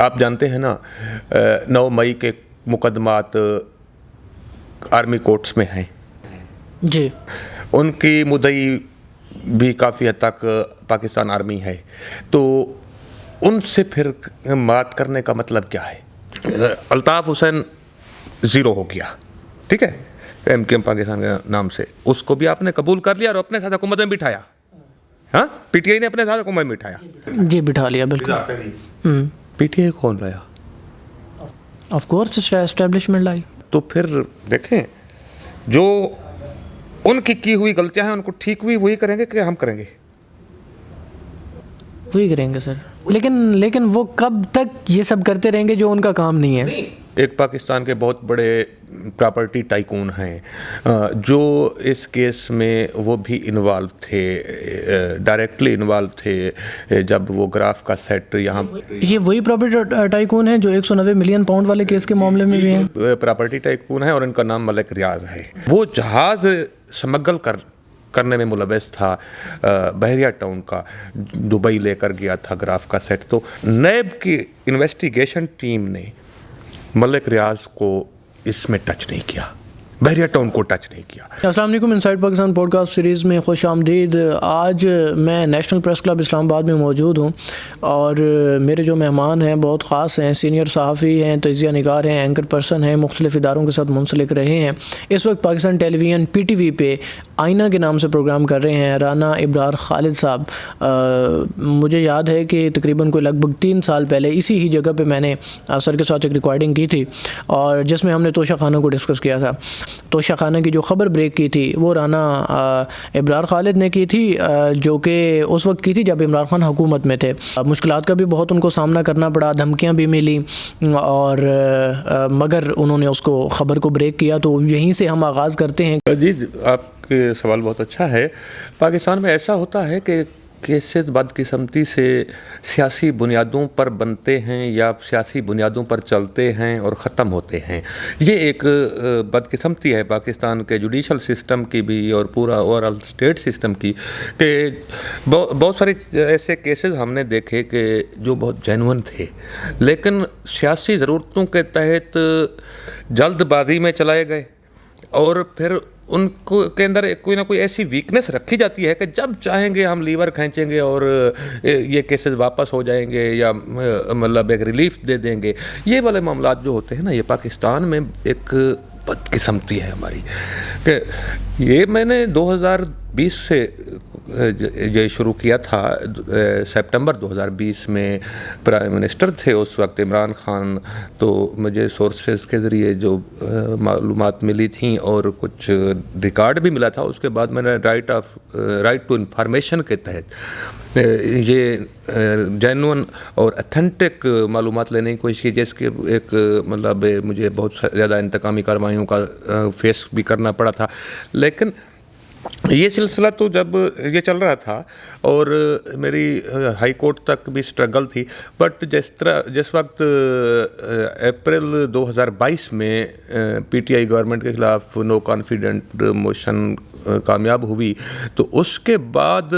आप जानते हैं ना 9 मई के मुकदमात आर्मी कोर्ट्स में हैं जी। उनकी मुद्दई भी काफ़ी हद तक पाकिस्तान आर्मी है, तो उनसे फिर बात करने का मतलब क्या है? अल्ताफ़ हुसैन ज़ीरो हो गया, ठीक है, MKM पाकिस्तान के नाम से, उसको भी आपने कबूल कर लिया और अपने साथ हुकूमत में बिठाया। हाँ, PTI ने अपने साथ हुकूमत में बिठाया जी, बिठा लिया बिल्कुल। PTI कौन लाया? ऑफ कोर्स एस्टेब्लिशमेंट लाई। तो फिर देखें, जो उनकी की हुई गलतियां हैं उनको ठीक हुई वही करेंगे कि हम करेंगे? वही करेंगे सर, लेकिन वो कब तक ये सब करते रहेंगे जो उनका काम नहीं है? एक पाकिस्तान के बहुत बड़े प्रॉपर्टी टाइकून हैं जो इस केस में वो भी इन्वॉल्व थे, डायरेक्टली इन्वॉल्व थे जब वो ग्राफ का सेट यहाँ। ये वही प्रॉपर्टी टाइकून है जो 190 मिलियन पाउंड वाले केस के मामले में भी हैं? प्रॉपर्टी टाइकून है और इनका नाम मलिक रियाज है। वो जहाज़ स्मगल करने में मुलव्वस था, बहरिया टाउन का, दुबई लेकर गया था ग्राफ का सेट। तो नैब की इन्वेस्टिगेशन टीम ने मलिक रियाज को इसमें टच नहीं किया, बहरिया टाउन को टच नहीं किया। अस्सलाम वालेकुम, इनसाइड पाकिस्तान पॉडकास्ट सीरीज़ में खुश आमदीद। आज मैं नेशनल प्रेस क्लब इस्लामाबाद में मौजूद हूँ और मेरे जो मेहमान हैं बहुत ख़ास हैं, सीनियर सहाफ़ी हैं, तजिया निगार हैं, एंकर पर्सन हैं, मुख्तलिफ़ इदारों के साथ मुंसलिक रहे हैं। इस वक्त पाकिस्तान टेलीविज़न PTV पे आईना के नाम से प्रोग्राम कर रहे हैं राना इब्रार खालिद साहब। मुझे याद है कि तकरीबन कोई लगभग 3 साल पहले इसी ही जगह पे मैंने सर के साथ एक रिकॉर्डिंग की थी और जिसमें हमने तोशा खाना को डिस्कस किया था। तोशा खाना की जो ख़बर ब्रेक की थी वो राना इब्रार खालिद ने की थी, जो कि उस वक्त की थी जब इमरान खान हुकूमत में थे। मुश्किलात का भी बहुत उनको सामना करना पड़ा, धमकियाँ भी मिली और मगर उन्होंने उसको ख़बर को ब्रेक किया। तो यहीं से हम आगाज़ करते हैं। जी, आपके सवाल बहुत अच्छा है। पाकिस्तान में ऐसा होता है कि केसेस बदकिस्मती से सियासी बुनियादों पर बनते हैं या सियासी बुनियादों पर चलते हैं और ख़त्म होते हैं। ये एक बदकिस्मती है पाकिस्तान के जुडिशल सिस्टम की भी और पूरा ओवरऑल स्टेट सिस्टम की, कि बहुत सारे ऐसे केसेस हमने देखे कि जो बहुत जेन्युइन थे लेकिन सियासी ज़रूरतों के तहत जल्दबाजी में चलाए गए और फिर उनको के अंदर कोई ना कोई ऐसी वीकनेस रखी जाती है कि जब चाहेंगे हम लीवर खींचेंगे और ये केसेस वापस हो जाएंगे या मतलब एक रिलीफ दे देंगे। ये वाले मामलात जो होते हैं ना, ये पाकिस्तान में एक बदकिस्मती है हमारी। कि ये मैंने 2020 से ये शुरू किया था। सितंबर 2020 में प्राइम मिनिस्टर थे उस वक्त इमरान खान, तो मुझे सोर्सेस के ज़रिए जो मालूमात मिली थी और कुछ रिकॉर्ड भी मिला था, उसके बाद मैंने राइट टू इंफॉर्मेशन के तहत ये जेन्युइन और अथेंटिक मालूमात लेने की कोशिश की, जिसके एक मतलब मुझे बहुत ज़्यादा इंतकामी कार्रवाइयों का फेस भी करना पड़ा था। लेकिन ये सिलसिला तो जब ये चल रहा था और मेरी हाई कोर्ट तक भी स्ट्रगल थी, बट जिस वक्त अप्रैल 2022 में PTI गवर्नमेंट के ख़िलाफ़ नो कॉन्फिडेंट मोशन कामयाब हुई, तो उसके बाद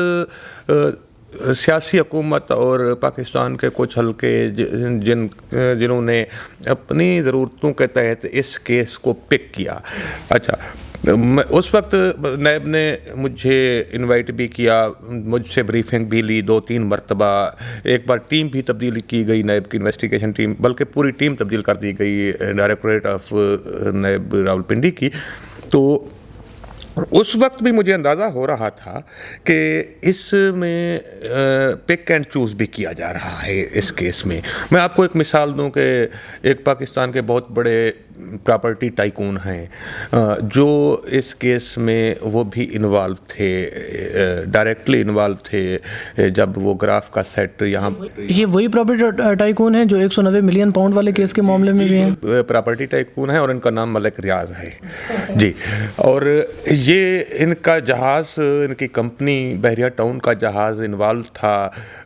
सियासी हुकूमत और पाकिस्तान के कुछ हल्के जिन्होंने अपनी ज़रूरतों के तहत इस केस को पिक किया। अच्छा, उस वक्त नैब ने मुझे इनवाइट भी किया, मुझसे ब्रीफिंग भी ली 2-3 मरतबा। एक बार टीम भी तब्दील की गई, नैब की इन्वेस्टिगेशन टीम, बल्कि पूरी टीम तब्दील कर दी गई डायरेक्टरेट ऑफ नैब रावलपिंडी की। तो उस वक्त भी मुझे अंदाज़ा हो रहा था कि इसमें पिक एंड चूज़ भी किया जा रहा है इस केस में। मैं आपको एक मिसाल दूं कि एक पाकिस्तान के बहुत बड़े प्रॉपर्टी टाइकून हैं जो इस केस में वो भी इन्वॉल्व थे, डायरेक्टली इन्वॉल्व थे जब वो ग्राफ का सेट यहाँ। ये वही प्रॉपर्टी टाइकून है जो 190 मिलियन पाउंड वाले केस के मामले में भी हैं? प्रॉपर्टी टाइकून है और इनका नाम मलिक रियाज है जी। और ये इनका जहाज़, इनकी कंपनी बहरिया टाउन का जहाज़ इन्वॉल्व था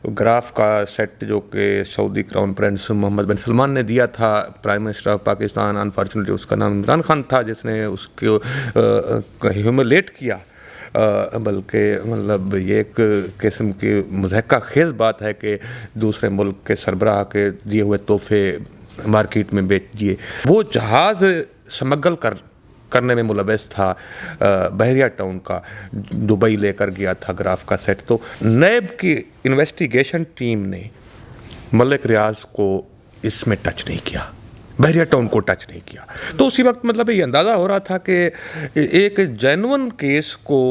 ग्राफ का सेट जो कि सऊदी क्राउन प्रिंस मोहम्मद बिन सलमान ने दिया था prime minister of Pakistan. Unfortunately उसका नाम इमरान खान था जिसने उसको ह्यूमिलेट किया। बल्कि मतलब ये एक किस्म की मुज़हका खेज़ बात है कि दूसरे मुल्क के सरबराह के दिए हुए तोहफे मार्केट में बेच दिए। वो जहाज़ स्मगल करने में मुलव्वस था बहरिया टाउन का, दुबई लेकर गया था ग्राफ का सेट। तो नैब की इन्वेस्टिगेशन टीम ने मलिक रियाज को इसमें टच नहीं किया, बहरिया टाउन को टच नहीं किया। तो उसी वक्त मतलब ये अंदाज़ा हो रहा था कि एक जेन्युइन केस को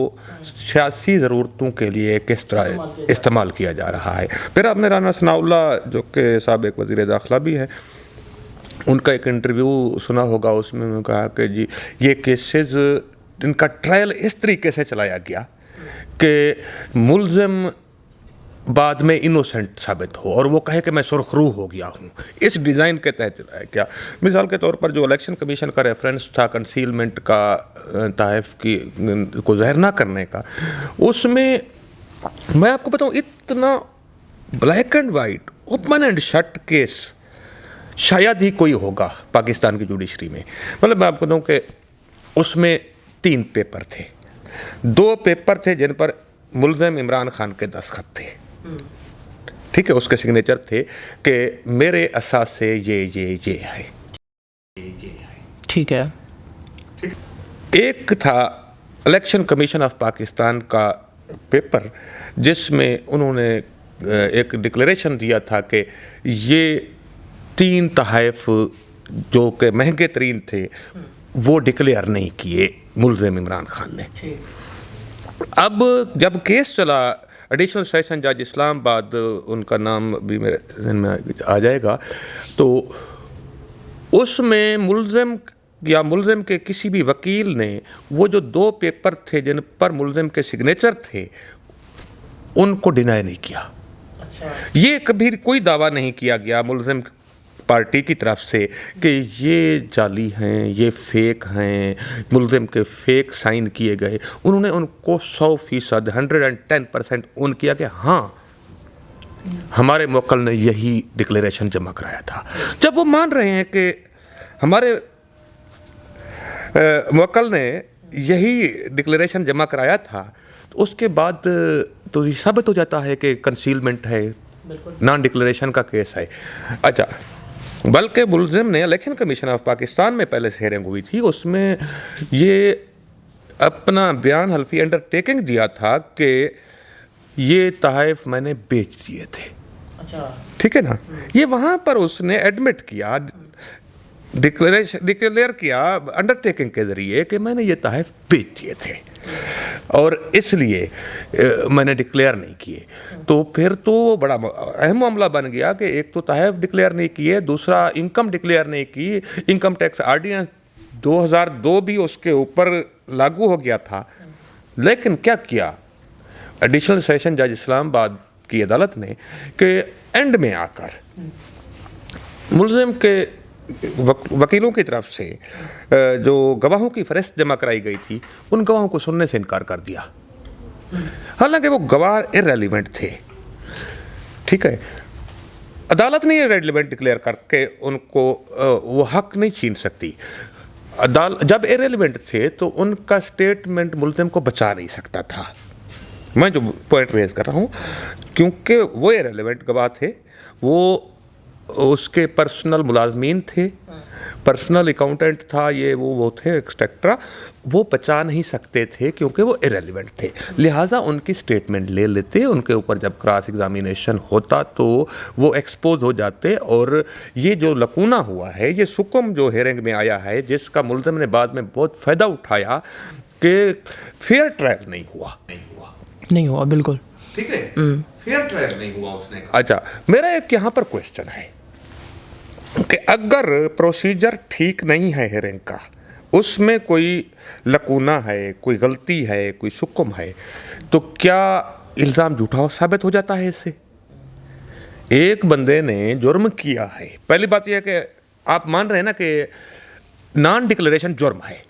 सियासी ज़रूरतों के लिए किस तरह इस्तेमाल किया जा रहा है। फिर आपने राना सनाउल्लाह जो कि साबिक़ वज़ीर दाखिला भी है, उनका एक इंटरव्यू सुना होगा, उसमें उन्होंने कहा कि जी ये केसेस इनका ट्रायल इस तरीके से चलाया गया कि मुल्ज़िम बाद में इनोसेंट साबित हो और वो कहे कि मैं सुरखरू हो गया हूँ। इस डिज़ाइन के तहत चलाया गया। मिसाल के तौर पर जो इलेक्शन कमीशन का रेफरेंस था कंसीलमेंट का, तहफ़ की को ज़ाहिर ना करने का, उसमें मैं आपको बताऊँ इतना black and white open and shut case शायद ही कोई होगा पाकिस्तान की जुडिशरी में। मतलब मैं आपको बताऊँ कि उसमें 3 पेपर थे, 2 पेपर थे जिन पर मुल्ज़िम इमरान खान के दस्तखत थे, ठीक है, उसके सिग्नेचर थे कि मेरे असास से ये है, ठीक है। एक था इलेक्शन कमीशन ऑफ पाकिस्तान का पेपर जिसमें उन्होंने एक डिक्लेरेशन दिया था कि ये 3 तहफ़ जो कि महंगे तरीन थे वो डिक्लेयर नहीं किए मुल्ज़िम इमरान खान ने। अब जब केस चला, एडिशनल सेशन जज इस्लामाबाद, उनका नाम भी मेरे ज़हन में आ जाएगा, तो उसमें मुल्ज़िम के किसी भी वकील ने वो जो 2 पेपर थे जिन पर मुल्ज़िम के सिग्नेचर थे उनको डिनाई नहीं किया। अच्छा। ये कभी कोई दावा नहीं किया गया मुल्ज़िम पार्टी की तरफ से कि ये जाली हैं, ये फेक हैं, मुल्ज़िम के फेक साइन किए गए। उन्होंने उनको 100% 110% उन किया कि हाँ हमारे मुवक्किल ने यही डिक्लेरेशन जमा कराया था। जब वो मान रहे हैं कि हमारे मुवक्किल ने यही डिक्लेरेशन जमा कराया था, तो उसके बाद तो ये साबित हो जाता है कि कंसीलमेंट है, नॉन डिक्लेरेशन का केस है। अच्छा, बल्कि मुल्ज़िम ने इलेक्शन कमीशन ऑफ पाकिस्तान में पहले से हेयरिंग हुई थी, उसमें ये अपना बयान हल्फी अंडरटेकिंग दिया था कि ये तहफ़ मैंने बेच दिए थे। अच्छा, ठीक है ना। ये वहाँ पर उसने एडमिट किया, डिक्लेयर किया अंडरटेकिंग के ज़रिए कि मैंने ये तहफ़ बेच दिए थे और इसलिए मैंने डिक्लेयर नहीं किए। तो फिर तो बड़ा अहम मामला बन गया कि एक तो तहफ़ डिक्लेयर नहीं किए, दूसरा इनकम डिक्लेयर नहीं की। इनकम टैक्स आर्डिनेंस 2002 भी उसके ऊपर लागू हो गया था। लेकिन क्या किया एडिशनल सेशन जज इस्लामाबाद की अदालत ने कि एंड में आकर मुल्ज़िम के वकीलों की तरफ से जो गवाहों की फहरिस्त जमा कराई गई थी उन गवाहों को सुनने से इनकार कर दिया, हालांकि वो गवाह इररेलेवेंट थे। ठीक है, अदालत ने इररेलेवेंट डिक्लेयर करके उनको वो हक नहीं छीन सकती। जब इररेलेवेंट थे तो उनका स्टेटमेंट मुल्ज़िम को बचा नहीं सकता था। मैं जो पॉइंट रेज कर रहा हूँ, क्योंकि वो इररेलेवेंट गवाह थे, वो उसके पर्सनल मुलाजमीन थे, पर्सनल अकाउंटेंट था, ये वो थे एक्सेट्रा, वो बचा नहीं सकते थे क्योंकि वो इररेलेवेंट थे। लिहाजा उनकी स्टेटमेंट ले लेते, उनके ऊपर जब क्रॉस एग्जामिनेशन होता तो वो एक्सपोज हो जाते। और ये जो लकूना हुआ है, ये सुकम जो हेयरिंग में आया है, जिसका मुल्ज़िम ने बाद में बहुत फ़ायदा उठाया कि फेयर ट्रायल नहीं हुआ बिल्कुल, ठीक है, फेयर ट्रायल नहीं हुआ उसने कहा। अच्छा, मेरा एक यहाँ पर क्वेश्चन है कि अगर प्रोसीजर ठीक नहीं है हेयरिंग का, उसमें कोई लकूना है, कोई गलती है, कोई सुकम है, तो क्या इल्ज़ाम झूठा साबित हो जाता है इससे? एक बंदे ने जुर्म किया है, पहली बात यह है कि आप मान रहे हैं ना कि नॉन डिक्लेरेशन जुर्म है,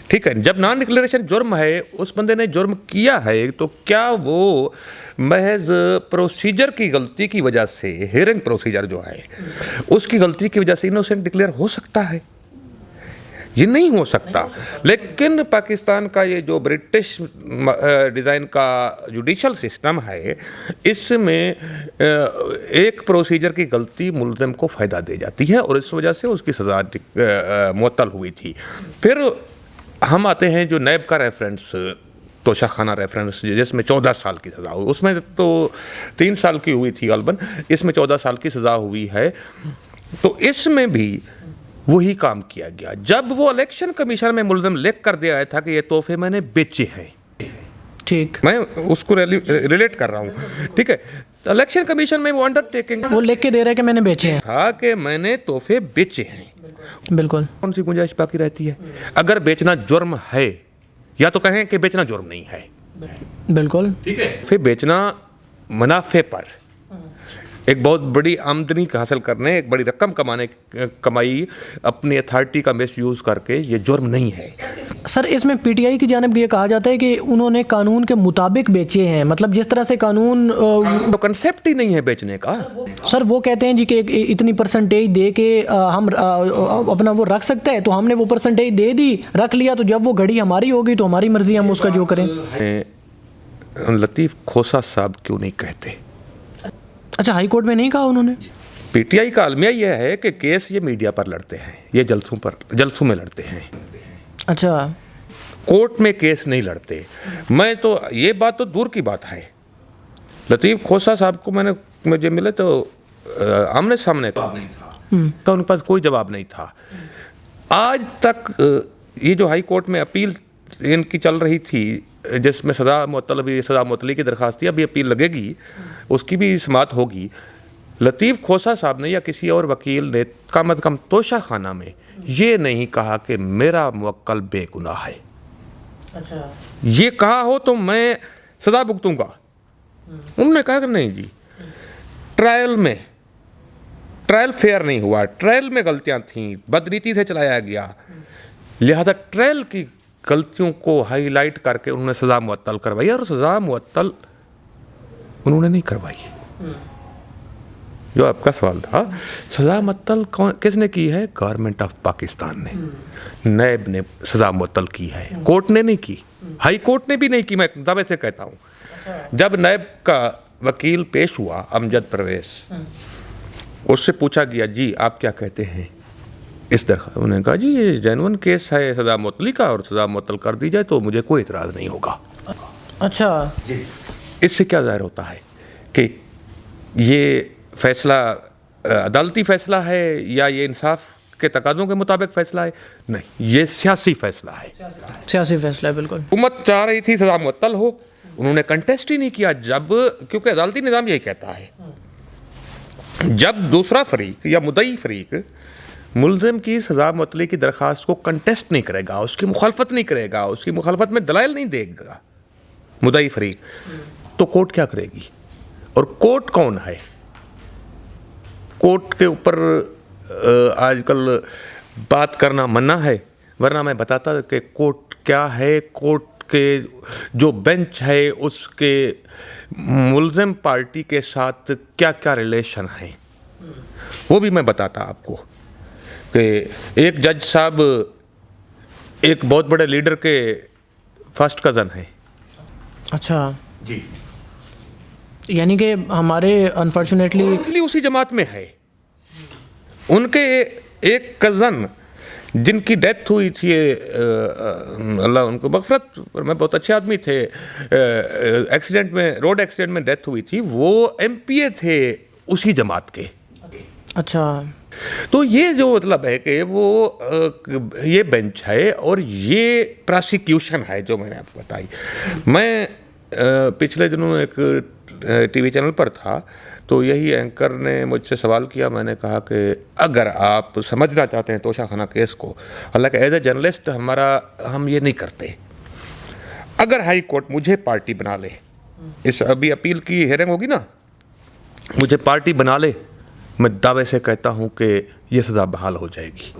ठीक है। जब नॉन डिक्लेरेशन जुर्म है, उस बंदे ने जुर्म किया है, तो क्या वो महज प्रोसीजर की गलती की वजह से, हेयरिंग प्रोसीजर जो है उसकी गलती की वजह से इनोसेंट डिक्लेयर हो सकता है? ये नहीं हो सकता। लेकिन पाकिस्तान का ये जो ब्रिटिश डिज़ाइन का जुडिशल सिस्टम है, इसमें एक प्रोसीजर की गलती मुल्ज़िम को फ़ायदा दे जाती है और इस वजह से उसकी सज़ा मुअत्तल हुई थी। फिर हम आते हैं जो नैब का रेफरेंस, तोशाखाना रेफरेंस, जिसमें 14 साल की सज़ा हुई, उसमें तो 3 साल की हुई थी गलबन, इसमें 14 साल की सज़ा हुई है। तो इसमें भी वही काम किया गया। जब वो इलेक्शन कमीशन में मुल्ज़िम लिख कर दे आया था कि ये तोहफे मैंने बेचे हैं, ठीक, मैं उसको रिलेट कर रहा हूँ, ठीक है। तो इलेक्शन कमीशन में वो अंडरटेकिंग वो लिख के दे रहा है कि मैंने बेचे हैं, था कि मैंने तोहफे बेचे हैं। बिल्कुल। कौन सी गुंजाइश बाकी रहती है? अगर बेचना जुर्म है, या तो कहें कि बेचना जुर्म नहीं है, बिल्कुल, ठीक है, फिर बेचना मुनाफे पर एक बहुत बड़ी आमदनी हासिल करने, एक बड़ी रकम कमाई अपनी अथॉरिटी का मिस यूज़ करके, ये जुर्म नहीं है। सर इसमें पीटीआई की जानिब ये कहा जाता है कि उन्होंने कानून के मुताबिक बेचे हैं, मतलब जिस तरह से कानून तो कंसेप्ट ही नहीं है बेचने का। सर वो कहते हैं जी कि इतनी परसेंटेज दे के हम अपना वो रख सकते हैं, तो हमने वो परसेंटेज दे दी, रख लिया, तो जब वो घड़ी हमारी होगी तो हमारी मर्जी, हम उसका जो करें। लतीफ़ खोसा साहब क्यों नहीं कहते? अच्छा, हाई कोर्ट में नहीं कहा उन्होंने? पीटीआई का अलमिया यह है कि केस ये मीडिया पर लड़ते हैं, ये जलसों में लड़ते हैं, अच्छा, कोर्ट में केस नहीं लड़ते। मैं तो ये बात तो दूर की बात है, लतीफ़ खोसा साहब को मुझे मिले तो आमने सामने जवाब नहीं था, तो उनके पास कोई जवाब नहीं था। आज तक ये जो हाई कोर्ट में अपील इनकी चल रही थी, जिसमें सज़ा मुअत्तली की दरख्वास्त थी, अभी अपील लगेगी, उसकी भी समाअत होगी। लतीफ़ खोसा साहब ने या किसी और वकील ने कम अज़ कम तोशाखाना में ये नहीं कहा कि मेरा मुवक्किल बेगुनाह है। अच्छा, ये कहा हो तो मैं सज़ा भुगतूंगा। उन्होंने कहा कि नहीं जी, ट्रायल फेयर नहीं हुआ, ट्रायल में गलतियां थीं, बदनीति से चलाया गया, लिहाजा ट्रायल की गलतियों को हाईलाइट करके उन्होंने सज़ा मुअत्तल करवाई, और सज़ा मुअत्तल उन्होंने नहीं करवाई। जो आपका सवाल था, सज़ा मुअत्तल किसने की है? गवर्नमेंट ऑफ पाकिस्तान ने, नैब ने सज़ा मुअत्तल की है, कोर्ट ने नहीं की, हाई कोर्ट ने भी नहीं की। मैं दावे से कहता हूँ, जब नैब का वकील पेश हुआ अमजद परवेज़, उससे पूछा गया जी आप क्या कहते हैं इस दरख्वास्त, उन्होंने कहा जी ये जेन्युइन केस है सज़ा मुअत्तली का, और सज़ा मुअत्तल कर दी जाए तो मुझे कोई इतराज़ नहीं होगा। अच्छा जी, इससे क्या ज़ाहिर होता है कि ये फैसला अदालती फ़ैसला है या ये इंसाफ के तकाज़ों के मुताबिक फ़ैसला है? नहीं, ये सियासी फ़ैसला है, सियासी फैसला है, बिल्कुल। हुकूमत चाह रही थी सज़ा मुअत्तल हो, उन्होंने कंटेस्ट ही नहीं किया, क्योंकि अदालती निज़ाम यही कहता है, जब दूसरा फरीक या मुद्दई फरीक मुल्ज़िम की सज़ा मुअत्तली की दरख्वास्त को कंटेस्ट नहीं करेगा, उसकी मुखालफत नहीं करेगा, उसकी मुखालफत में दलाइल नहीं देगा मुद्दई फरीक, तो कोर्ट क्या करेगी? और कोर्ट कौन है? कोर्ट के ऊपर आजकल बात करना मना है, वरना मैं बताता कि कोर्ट क्या है। कोर्ट के जो बेंच है उसके मुल्ज़िम पार्टी के साथ क्या क्या रिलेशन है, वो भी मैं बताता आपको कि एक जज साहब एक बहुत बड़े लीडर के फर्स्ट कज़न हैं। अच्छा जी, यानी कि हमारे अनफॉर्चुनेटली उसी जमात में है। उनके एक कज़न जिनकी डेथ हुई थी, अल्लाह उनको मग़फ़िरत, मैं बहुत अच्छे आदमी थे, रोड एक्सीडेंट में डेथ हुई थी, वो MPA थे उसी जमात के। अच्छा, तो ये जो मतलब है कि वो ये बेंच है और ये प्रोसिक्यूशन है जो मैंने आपको बताई। मैं पिछले दिनों एक TV चैनल पर था, तो यही एंकर ने मुझसे सवाल किया। मैंने कहा कि अगर आप समझना चाहते हैं तोशाखाना केस को, हालांकि एज ए जर्नलिस्ट हम ये नहीं करते, अगर हाई कोर्ट मुझे पार्टी बना ले, इस अभी अपील की हेयरिंग होगी ना, मुझे पार्टी बना ले, मैं दावे से कहता हूँ कि ये सज़ा बहाल हो जाएगी,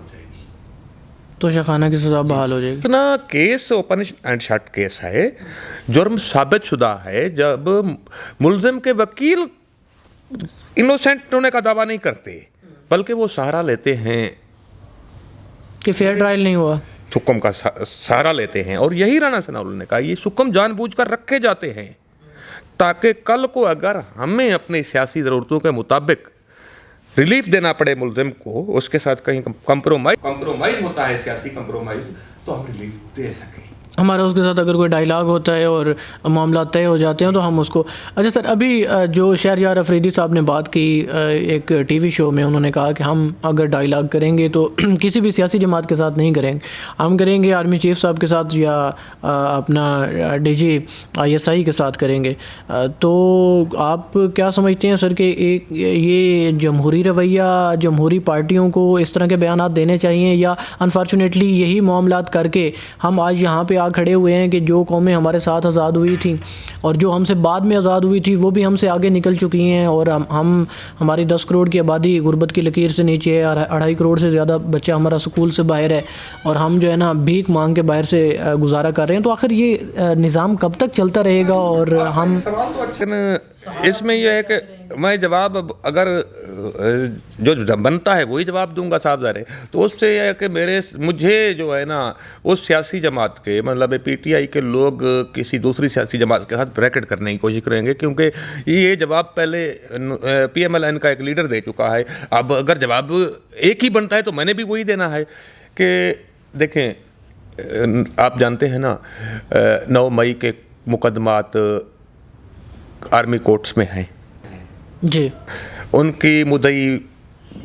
तोशाखाना की सज़ा बहाल हो जाएगी। इतना case open and shut case है, जुर्म साबित शुदा है। जब मुल्ज़िम के वकील इनोसेंट होने का दावा नहीं करते, बल्कि वो सहारा लेते हैं कि फेयर ट्रायल नहीं हुआ, सुकम का सहारा लेते हैं। और यही राणा सनाउल्लाह ने कहा, ये सुकम जानबूझकर रखे जाते हैं ताकि कल को अगर हमें अपनी सियासी ज़रूरतों के मुताबिक रिलीफ देना पड़े मुल्जिम को, उसके साथ कहीं कंप्रोमाइज़ होता है, सियासी कंप्रोमाइज़, तो हम रिलीफ दे सकें। हमारा उसके साथ अगर कोई डायलॉग होता है और मामला तय हो जाते हैं तो हम उसको। अच्छा सर, अभी जो शहरयार अफरीदी साहब ने बात की एक टीवी शो में, उन्होंने कहा कि हम अगर डायलॉग करेंगे तो किसी भी सियासी जमात के साथ नहीं करेंगे, हम करेंगे आर्मी चीफ साहब के साथ या अपना DG ISI के साथ करेंगे। तो आप क्या समझते हैं सर कि एक ये जमहूरी रवैया, जमहूरी पार्टियों को इस तरह के बयान देने चाहिए, या अनफॉर्चुनेटली यही मामलात करके हम आज यहाँ पे खड़े हुए हैं कि जो कौमें हमारे साथ आज़ाद हुई थी और जो हमसे बाद में आज़ाद हुई थी वो भी हमसे आगे निकल चुकी हैं, और हम हमारी 10 करोड़ की आबादी गुर्बत की लकीर से नीचे है, और 2.5 करोड़ से ज़्यादा बच्चा हमारा स्कूल से बाहर है, और हम जो है ना भीख मांग के बाहर से गुजारा कर रहे हैं। तो आखिर ये निज़ाम कब तक चलता रहेगा? और हम सवाल तो अच्छे न, इसमें यह है कि मैं जवाब अगर जो बनता है वही जवाब दूंगा साहब ज़ारे, तो उससे यह है कि मुझे जो है ना उस सियासी जमात के मतलब PTI के लोग किसी दूसरी सियासी जमात के साथ ब्रैकेट करने की कोशिश करेंगे, क्योंकि ये जवाब पहले PMLN का एक लीडर दे चुका है। अब अगर जवाब एक ही बनता है तो मैंने भी वही देना है कि देखें, आप जानते हैं ना 9 मई के मुकदमात आर्मी कोर्ट्स में हैं जी, उनकी मुद्दई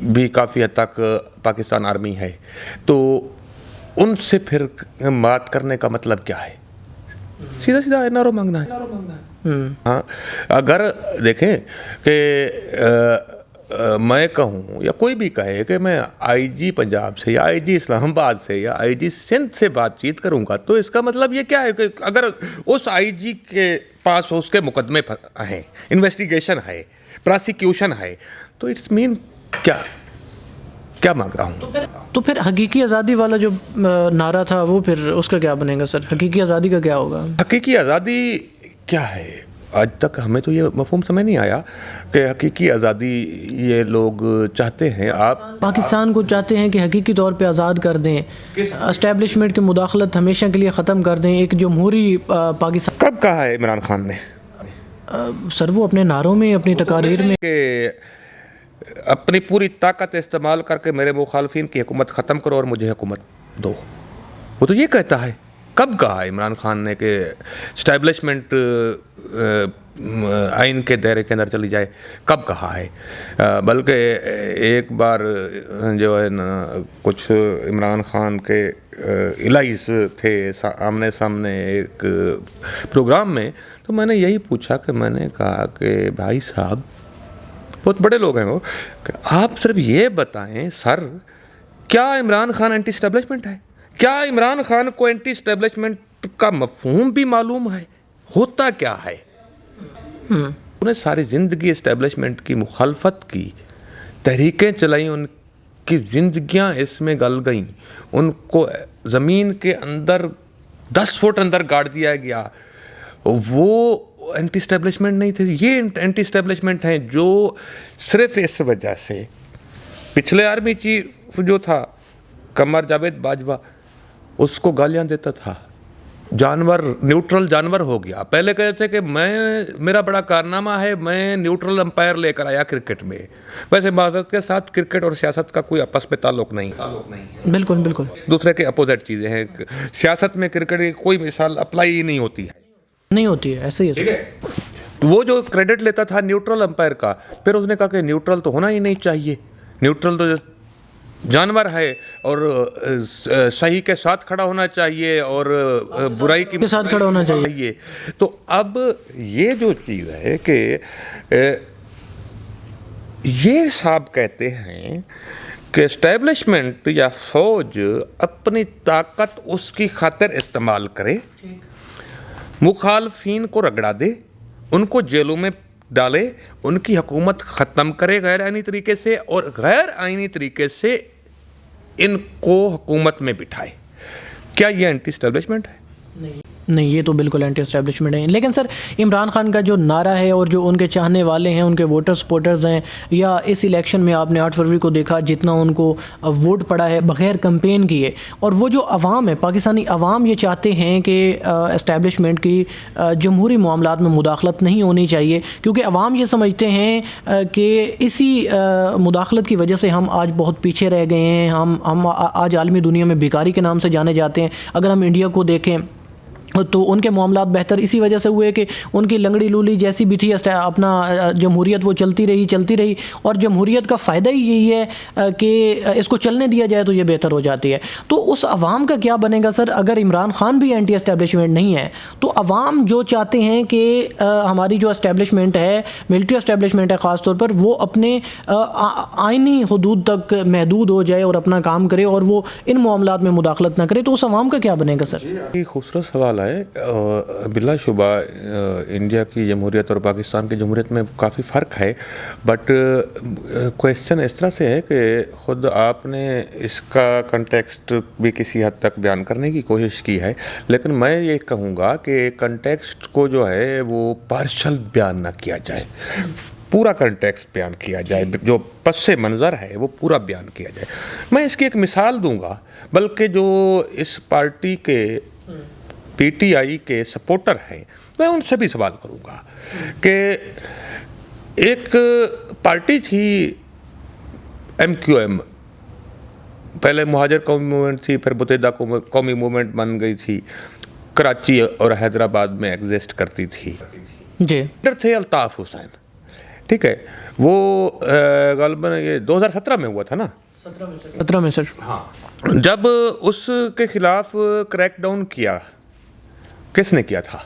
भी काफ़ी हद तक पाकिस्तान आर्मी है, तो उनसे फिर बात करने का मतलब क्या है? सीधा सीधा NRO मांगना है। हाँ, अगर देखें कि मैं कहूँ या कोई भी कहे कि मैं IG पंजाब से या IG इस्लामाबाद से या IG सिंध से बातचीत करूँगा, तो इसका मतलब ये क्या है कि अगर उस IG के पास उसके मुकदमे हैं, इन्वेस्टिगेशन है, प्रोसिक्यूशन है, तो इट्स मीन क्या मांग रहा हूँ? तो फिर हकीकी आज़ादी वाला जो नारा था वो फिर उसका क्या बनेगा सर? हकीकी आज़ादी का क्या होगा? हकीकी आज़ादी क्या है? आज तक हमें तो ये मफहूम समझ नहीं आया कि हकीकी आज़ादी ये लोग चाहते हैं। आप पाकिस्तान को चाहते हैं कि हकीकी तौर पे आज़ाद कर दें, एस्टेब्लिशमेंट की मुदाखलत हमेशा के लिए ख़त्म कर दें, एक जमहूरी पाकिस्तान। कब कहा है इमरान खान ने? सर वो अपने नारों में, अपनी तकारीर में कि अपनी पूरी ताकत इस्तेमाल करके मेरे मुखालफिन की हुकूमत ख़त्म करो और मुझे हुकूमत दो, वो तो ये कहता है। कब कहा इमरान खान ने कि इस्टेब्लिशमेंट आइन के दायरे के अंदर चली जाए? कब कहा है? बल्कि एक बार जो है ना कुछ इमरान खान के इलाइज थे आमने सामने एक प्रोग्राम में, तो मैंने यही पूछा कि मैंने कहा कि भाई साहब, बहुत बड़े लोग हैं वो, कि आप सिर्फ ये बताएं सर, क्या इमरान खान एंटी इस्टेब्लिशमेंट है? क्या इमरान खान को एंटी इस्टेब्लिशमेंट का मफहूम भी मालूम है? होता क्या है? उन्हें सारी ज़िंदगी इस्टेब्लिशमेंट की मुखालफत की, तहरीकें चलाई, उनकी ज़िंदगियां इसमें गल गईं, उनको ज़मीन के अंदर 10 फुट अंदर गाड़ दिया गया। वो एंटी इस्टेब्लिशमेंट नहीं थे, ये एंटी इस्टेब्लिशमेंट हैं जो सिर्फ इस वजह से पिछले आर्मी चीफ जो था कमर जावेद बाजवा, उसको गालियां देता था, जानवर, न्यूट्रल जानवर हो गया। पहले कहते थे कि मेरा बड़ा कारनामा है, मैं न्यूट्रल अंपायर लेकर आया क्रिकेट में। वैसे माजरत के साथ क्रिकेट और सियासत का कोई आपस में ताल्लुक नहीं है। बिल्कुल बिल्कुल दूसरे के अपोजिट चीज़ें हैं। सियासत में क्रिकेट की कोई मिसाल अप्लाई ही नहीं होती है, नहीं होती है, ऐसे ही है। तो वो जो क्रेडिट लेता था न्यूट्रल अंपायर का, फिर उसने कहा कि न्यूट्रल तो होना ही नहीं चाहिए, न्यूट्रल तो जानवर है और सही के साथ खड़ा होना चाहिए और बुराई के साथ खड़ा होना चाहिए। तो अब ये जो चीज़ है कि ये साहब कहते हैं कि एस्टेब्लिशमेंट या फौज अपनी ताकत उसकी खातिर इस्तेमाल करे, मुखालफिन को रगड़ा दे, उनको जेलों में डाले, उनकी हुकूमत ख़त्म करे गैर आईनी तरीके से, और गैर आईनी तरीके से इनको हुकूमत में बिठाए। क्या ये एंटी एस्टेब्लिशमेंट है? नहीं। नहीं, ये तो बिल्कुल एंटी एस्टेब्लिशमेंट है। लेकिन सर, इमरान खान का जो नारा है और जो उनके चाहने वाले हैं, उनके वोटर सपोर्टर्स हैं, या इस इलेक्शन में आपने 8 फरवरी को देखा जितना उनको वोट पड़ा है बग़ैर कैंपेन किए, और वो जो अवाम है, पाकिस्तानी अवाम ये चाहते हैं कि एस्टेब्लिशमेंट की जमहूरी मामलात में मुदाखलत नहीं होनी चाहिए, क्योंकि अवाम ये समझते हैं कि इसी मुदाखलत की वजह से हम आज बहुत पीछे रह गए हैं। हम आज आलमी दुनिया में बेकारी के नाम से जाने जाते हैं। अगर हम इंडिया को देखें तो उनके मामलात बेहतर इसी वजह से हुए कि उनकी लंगड़ी लूली जैसी भी थी, अपना जमहूरियत वो चलती रही, और जमहूरियत का फ़ायदा ही यही है कि इसको चलने दिया जाए तो ये बेहतर हो जाती है। तो उस अवाम का क्या बनेगा सर? अगर इमरान खान भी एंटी एस्टेब्लिशमेंट नहीं है तो अवाम जो चाहते हैं कि हमारी जो एस्टेब्लिशमेंट है, मिलिट्री एस्टेब्लिशमेंट है ख़ास तौर पर, वो अपने आइनी हदूद तक महदूद हो जाए और अपना काम करे और वो इन मामलात में मुदाखलत ना करे, तो उस अवाम का क्या बनेगा सर? ये खूबसूरत सवाल है। बिलाशुबा इंडिया की जमहूरियत और पाकिस्तान की जमहूरियत में काफ़ी फ़र्क है, बट क्वेश्चन इस तरह से है कि ख़ुद आपने इसका कंटेक्स्ट भी किसी हद तक बयान करने की कोशिश की है, लेकिन मैं ये कहूँगा कि कंटेक्स्ट को जो है वो पार्शल बयान ना किया जाए, पूरा कंटेक्स्ट बयान किया जाए, जो पस मंज़र है वो पूरा बयान किया जाए। मैं इसकी एक मिसाल दूंगा, बल्कि जो इस पार्टी के पीटीआई के सपोर्टर हैं, मैं उनसे भी सवाल करूंगा कि एक पार्टी थी MQM, पहले मुहाजिर कौमी मूवमेंट थी, फिर मुत्तहिदा कौमी मूवमेंट बन गई थी, कराची और हैदराबाद में एग्जिस्ट करती थी जी। लीडर थे अल्ताफ़ हुसैन, ठीक है। वो गलबन ये 2017 में हुआ था ना, 17 में सर। हाँ, जब उसके खिलाफ क्रैकडाउन किया, किसने किया था?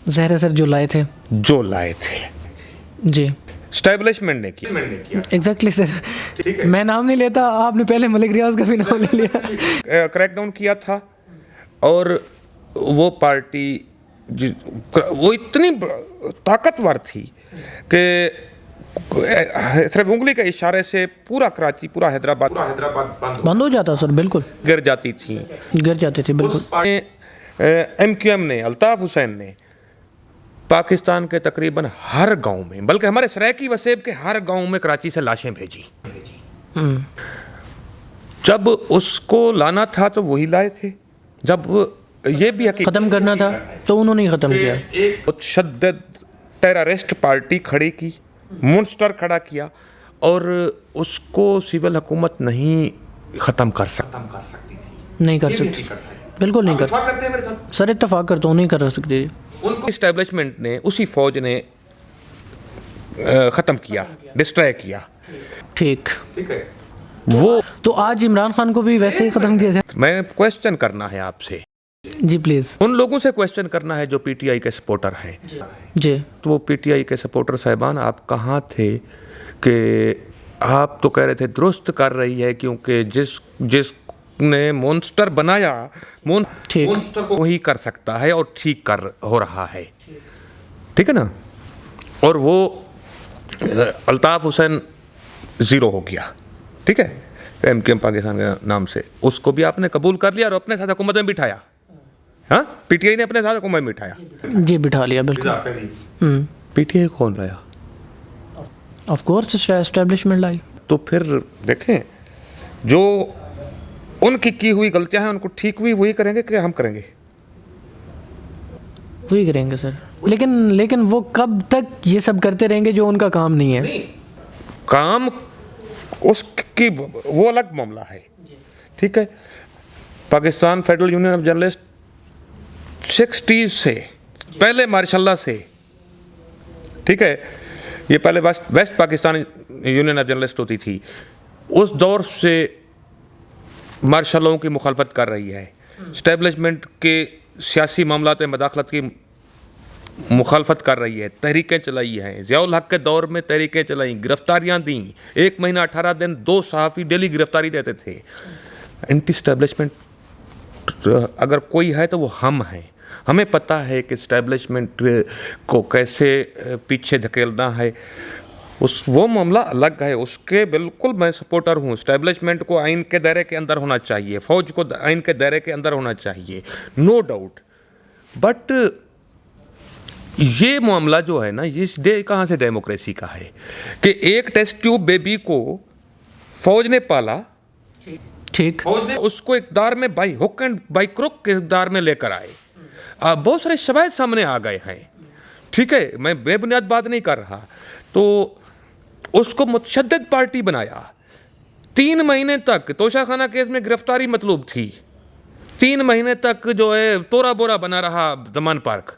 ज़हरा सर जो लाए थे जी, एस्टेब्लिशमेंट ने किया। एग्जैक्टली सर, मैं नाम नहीं लेता, आपने पहले मलिक रियाज का भी नाम ले लिया। क्रैकडाउन किया था, और वो पार्टी वो इतनी ताकतवर थी कि सिर्फ उंगली के इशारे से पूरा कराची, पूरा हैदराबाद बंद हो जाता सर, बिल्कुल गिर जाती थी, गिर जाते थे बिल्कुल। MQM ने, अल्ताफ़ हुसैन ने पाकिस्तान के तकरीबन हर गांव में, बल्कि हमारे सरायकी वसेब के हर गांव में कराची से लाशें भेजी। जब उसको लाना था तो वही लाए थे, जब ये भी ख़त्म करना था तो उन्होंने ही ख़त्म किया। एक मुतशद्दिद टेररिस्ट पार्टी खड़ी की, मुनस्टर खड़ा किया, और उसको सिविल हुकूमत नहीं ख़त्म कर सकती थी, नहीं कर सकती, बिल्कुल नहीं कर सकते सर, इत्तेफाक करता हूँ, नहीं कर सकते। उनको इस्टेब्लिशमेंट ने, उसी फौज ने ख़त्म किया, डिस्ट्रॉय किया। ठीक है। वो तो आज इमरान खान को भी वैसे ही ख़त्म किया जाए। मैं क्वेश्चन करना है आपसे जी, प्लीज़। उन लोगों से क्वेश्चन करना है जो पीटीआई के सपोर्टर हैं जी। तो वो पीटीआई के सपोर्टर साहिबान, आप कहाँ थे कि आप तो कह रहे थे दुरुस्त कर रही है, क्योंकि जिसने मॉन्स्टर बनाया, मॉन्स्टर को वही कर सकता है और ठीक कर हो रहा है, ठीक है ना। और वो अल्ताफ़ हुसैन ज़ीरो हो गया, ठीक है, MQM पाकिस्तान के नाम से, उसको भी आपने कबूल कर लिया और अपने साथ हुकूमत में बिठाया। हाँ, पीटीआई ने अपने साथ हुकूमत में बिठाया जी, बिठा लिया बिल्कुल। पीटीआई कौन लाया? ऑफ कोर्स एस्टेब्लिशमेंट लाई। तो फिर देखें, जो उनकी की हुई गलतियां हैं उनको ठीक हुई वही करेंगे कि हम करेंगे? वही करेंगे सर, लेकिन वो कब तक ये सब करते रहेंगे जो उनका काम नहीं है? नहीं, काम उसकी वो अलग मामला है, ठीक है। Pakistan federal union of journalist 60s से, पहले मार्शल्ला से, ठीक है, ये पहले west Pakistan union of journalist होती थी, उस दौर से मार्शलों की मुखालफत कर रही है, इस्टेब्लिशमेंट के सियासी मामलात में मदाखलत की मुखालफत कर रही है, तहरीकें चलाई हैं, ज़ियाउल हक के दौर में तहरीकें चलाई, गिरफ्तारियां दी, 1 महीना 18 दिन 2 सहाफ़ी डेली गिरफ्तारी देते थे। एंटी इस्टेब्लिशमेंट अगर कोई है तो वो हम हैं, हमें पता है कि इस्टेब्लिशमेंट को कैसे पीछे धकेलना है। वो मामला अलग है, उसके बिल्कुल मैं सपोर्टर हूँ। इस्टेब्लिशमेंट को आइन के दायरे के अंदर होना चाहिए, फौज को आइन के दायरे के अंदर होना चाहिए, नो डाउट। बट ये मामला जो है ना, ये कहाँ से डेमोक्रेसी का है कि एक टेस्ट ट्यूब बेबी को फौज ने पाला, ठीक, फौज ने उसको इक़्तिदार में by hook and by crook के इक़्तिदार में लेकर आए। बहुत सारे शवाहिद सामने आ गए हैं, ठीक है, मैं बेबुनियाद बात नहीं कर रहा। तो उसको मुतशद्दिद पार्टी बनाया। 3 महीने तक तोशाखाना केस में गिरफ्तारी मतलूब थी, 3 महीने तक जो है तोरा बोरा बना रहा जमान पार्क।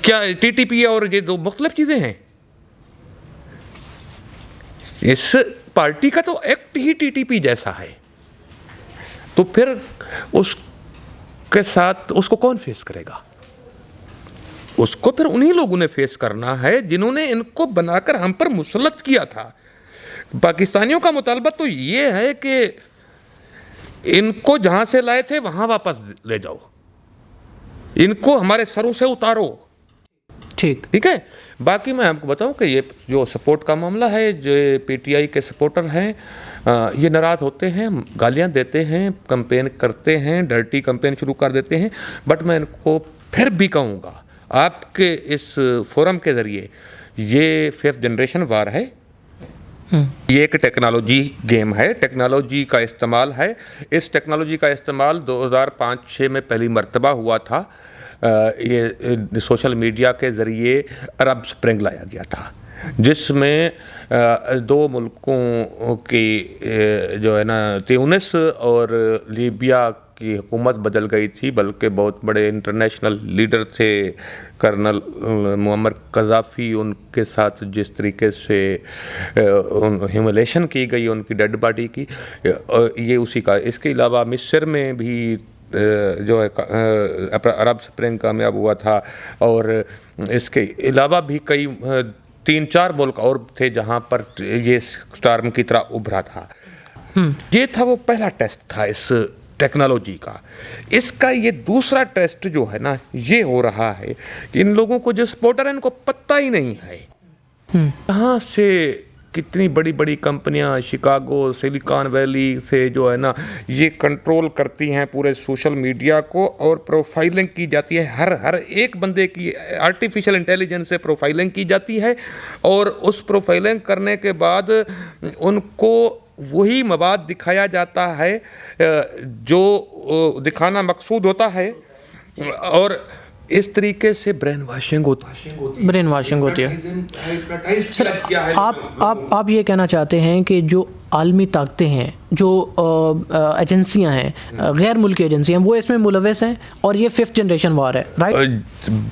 क्या टीटीपी और ये दो मुख्तलिफ चीज़ें हैं? इस पार्टी का तो एक्ट ही टीटीपी जैसा है, तो फिर उसके साथ उसको कौन फेस करेगा? उसको फिर उन्हीं लोगों ने फेस करना है जिन्होंने इनको बनाकर हम पर मुसल्लत किया था। पाकिस्तानियों का मुतालबा तो ये है कि इनको जहां से लाए थे वहां वापस ले जाओ, इनको हमारे सरों से उतारो। ठीक है। बाकी मैं आपको बताऊं कि ये जो सपोर्ट का मामला है, जो पीटीआई के सपोर्टर हैं, ये नाराज़ होते हैं, गालियां देते हैं, कैंपेन करते हैं, डर्टी कैंपेन शुरू कर देते हैं। बट मैं इनको फिर भी कहूँगा आपके इस फोरम के ज़रिए, ये 5th जनरेशन वार है, ये एक टेक्नोलॉजी गेम है, टेक्नोलॉजी का इस्तेमाल है। इस टेक्नोलॉजी का इस्तेमाल 2005-06 में पहली मर्तबा हुआ था। ये सोशल मीडिया के ज़रिए अरब स्प्रिंग लाया गया था, जिसमें 2 मुल्कों की जो है ना, ट्यूनिस और लीबिया की हुकूमत बदल गई थी, बल्कि बहुत बड़े इंटरनेशनल लीडर थे, कर्नल मुअम्मर कज़ाफ़ी, उनके साथ जिस तरीके से ह्यूमिलेशन की गई उनकी डेड बॉडी की, ये उसी का। इसके अलावा मिस्र में भी जो है अरब स्प्रिंग कामयाब हुआ था, और इसके अलावा भी कई 3-4 मुल्क और थे जहाँ पर ये स्टार्म की तरह उभरा था। ये था वो पहला टेस्ट था इस टेक्नोलॉजी का। इसका ये दूसरा टेस्ट जो है ना, ये हो रहा है कि इन लोगों को जो सपोर्टर है, इनको पता ही नहीं है कहाँ से कितनी बड़ी बड़ी कंपनियां शिकागो, सिलिकॉन वैली से जो है ना, ये कंट्रोल करती हैं पूरे सोशल मीडिया को, और प्रोफाइलिंग की जाती है। हर एक बंदे की आर्टिफिशियल इंटेलिजेंस से प्रोफाइलिंग की जाती है, और उस प्रोफाइलिंग करने के बाद उनको वही मवाद दिखाया जाता है जो दिखाना मकसूद होता है, और इस तरीके से ब्रेन वाशिंग होती है। सर, आप ये कहना चाहते हैं कि जो आलमी ताकतें हैं, जो एजेंसियां हैं, गैर मुल्की एजेंसियां, वो इसमें मुलविस हैं, और ये 5th जनरेशन वार है, राइट?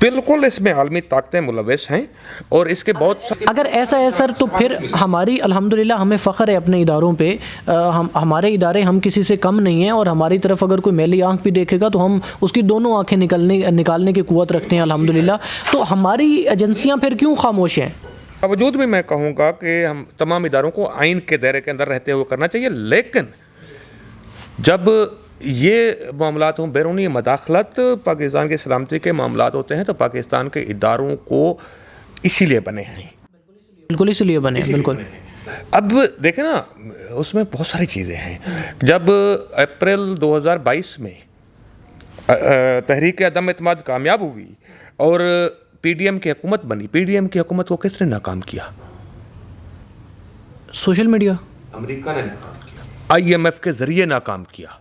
बिल्कुल, इसमें आलमी ताकतें मुलविस हैं, और इसके बहुत अगर ऐसा है सर, तो फिर हमारी अल्हम्दुलिल्लाह हमें फ़ख्र है अपने इदारों पे। हमारे इदारे, हम किसी से कम नहीं हैं, और हमारी तरफ अगर कोई मैली आँख भी देखेगा तो हम उसकी दोनों आँखें निकालने की क़ुव्वत रखते हैं, अल्हम्दुलिल्लाह। तो हमारी एजेंसियाँ फिर क्यों खामोश हैं? बावजूद भी मैं कहूँगा कि हम तमाम इदारों को आइन के दायरे के अंदर रहते हुए करना चाहिए। लेकिन जब ये मामलात हों, बैरूनी मदाखलत पाकिस्तान की सलामती के मामलात होते हैं, तो पाकिस्तान के इदारों को इसीलिए बने हैं, बिल्कुल इसीलिए बने हैं, बिल्कुल। अब देखें ना, उसमें बहुत सारी चीज़ें हैं। जब अप्रैल 2022 में तहरीक अदम एतमाद कामयाब हुई और पीडीएम की हुकूमत बनी, पीडीएम की हुकूमत को किसने नाकाम किया? सोशल मीडिया, अमेरिका ने नाकाम किया, आईएमएफ के ज़रिए नाकाम किया।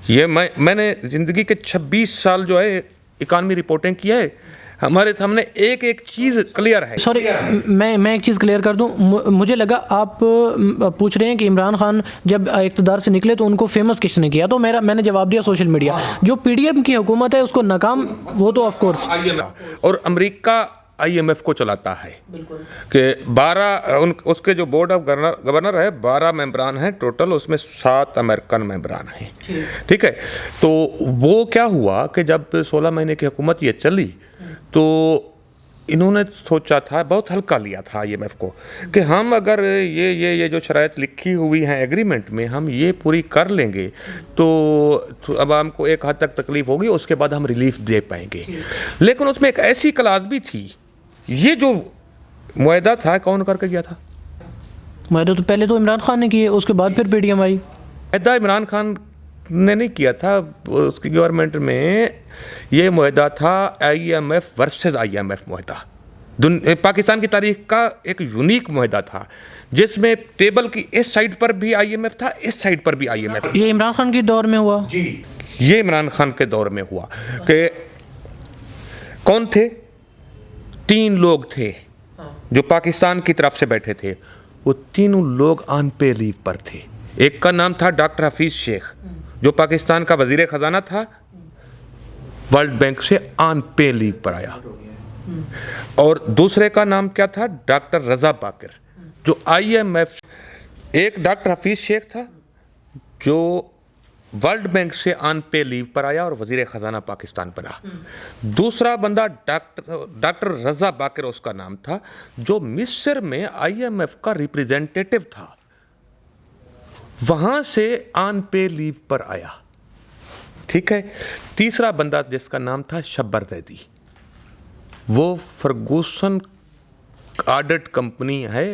ये मैंने ज़िंदगी के 26 साल जो है इकानमी रिपोर्टिंग की है, हमारे सामने एक एक चीज़ क्लियर है। सॉरी, मैं एक चीज़ क्लियर कर दूं। मुझे लगा आप पूछ रहे हैं कि इमरान खान जब इक़्तिदार से निकले तो उनको फेमस किसने किया, तो मैंने जवाब दिया सोशल मीडिया। जो पीडीएम की हुकूमत है उसको नाकाम, वो तो ऑफ कोर्स, और अमेरिका आईएमएफ को चलाता है कि 12 उसके जो बोर्ड ऑफ गवर्नर है, 12 मेंबरान हैं टोटल, उसमें 7 अमेरिकन मेंबरान हैं, ठीक है। तो वो क्या हुआ कि जब 16 महीने की हुकूमत ये चली, तो इन्होंने सोचा था, बहुत हल्का लिया था आईएमएफ को, कि हम अगर ये जो शराइत लिखी हुई हैं एग्रीमेंट में, हम ये पूरी कर लेंगे तो अब हमको एक हद तक तकलीफ होगी, उसके बाद हम रिलीफ दे पाएंगे। लेकिन उसमें एक ऐसी क्लास भी थी, ये जो मुआहदा था, कौन करके गया था? मुआहदा तो पहले तो इमरान खान ने किए, उसके बाद फिर पीडीएम आई। मुआहदा इमरान खान ने नहीं किया था, उसकी गवर्नमेंट में ये मुआहदा था IMF वर्सेस IMF मुआहदा। पाकिस्तान की तारीख का एक यूनिक मुआहदा था जिसमें टेबल की इस साइड पर भी IMF था, इस साइड पर भी IMF। ये इमरान खान के दौर में हुआ जी, ये इमरान खान के दौर में हुआ कि कौन थे? 3 लोग थे जो पाकिस्तान की तरफ से बैठे थे। वो तीनों लोग ऑन पे लीव पर थे। एक का नाम था डॉक्टर हफीज शेख जो पाकिस्तान का वजीर खजाना था, वर्ल्ड बैंक से ऑन पे लीव पर आया। और दूसरे का नाम क्या था? डॉक्टर रजा बाकर जो IMF। एक डॉक्टर हफीज शेख था जो वर्ल्ड बैंक से ऑन पे लीव पर आया और वजीर खजाना पाकिस्तान बना। दूसरा बंदा डॉक्टर रजा बाकर उसका नाम था जो मिस्र में IMF का रिप्रेजेंटेटिव था, वहां से ऑन पे लीव पर आया। ठीक है। तीसरा बंदा जिसका नाम था शब्बर जैदी, वो फर्गूसन ऑडिट कंपनी है,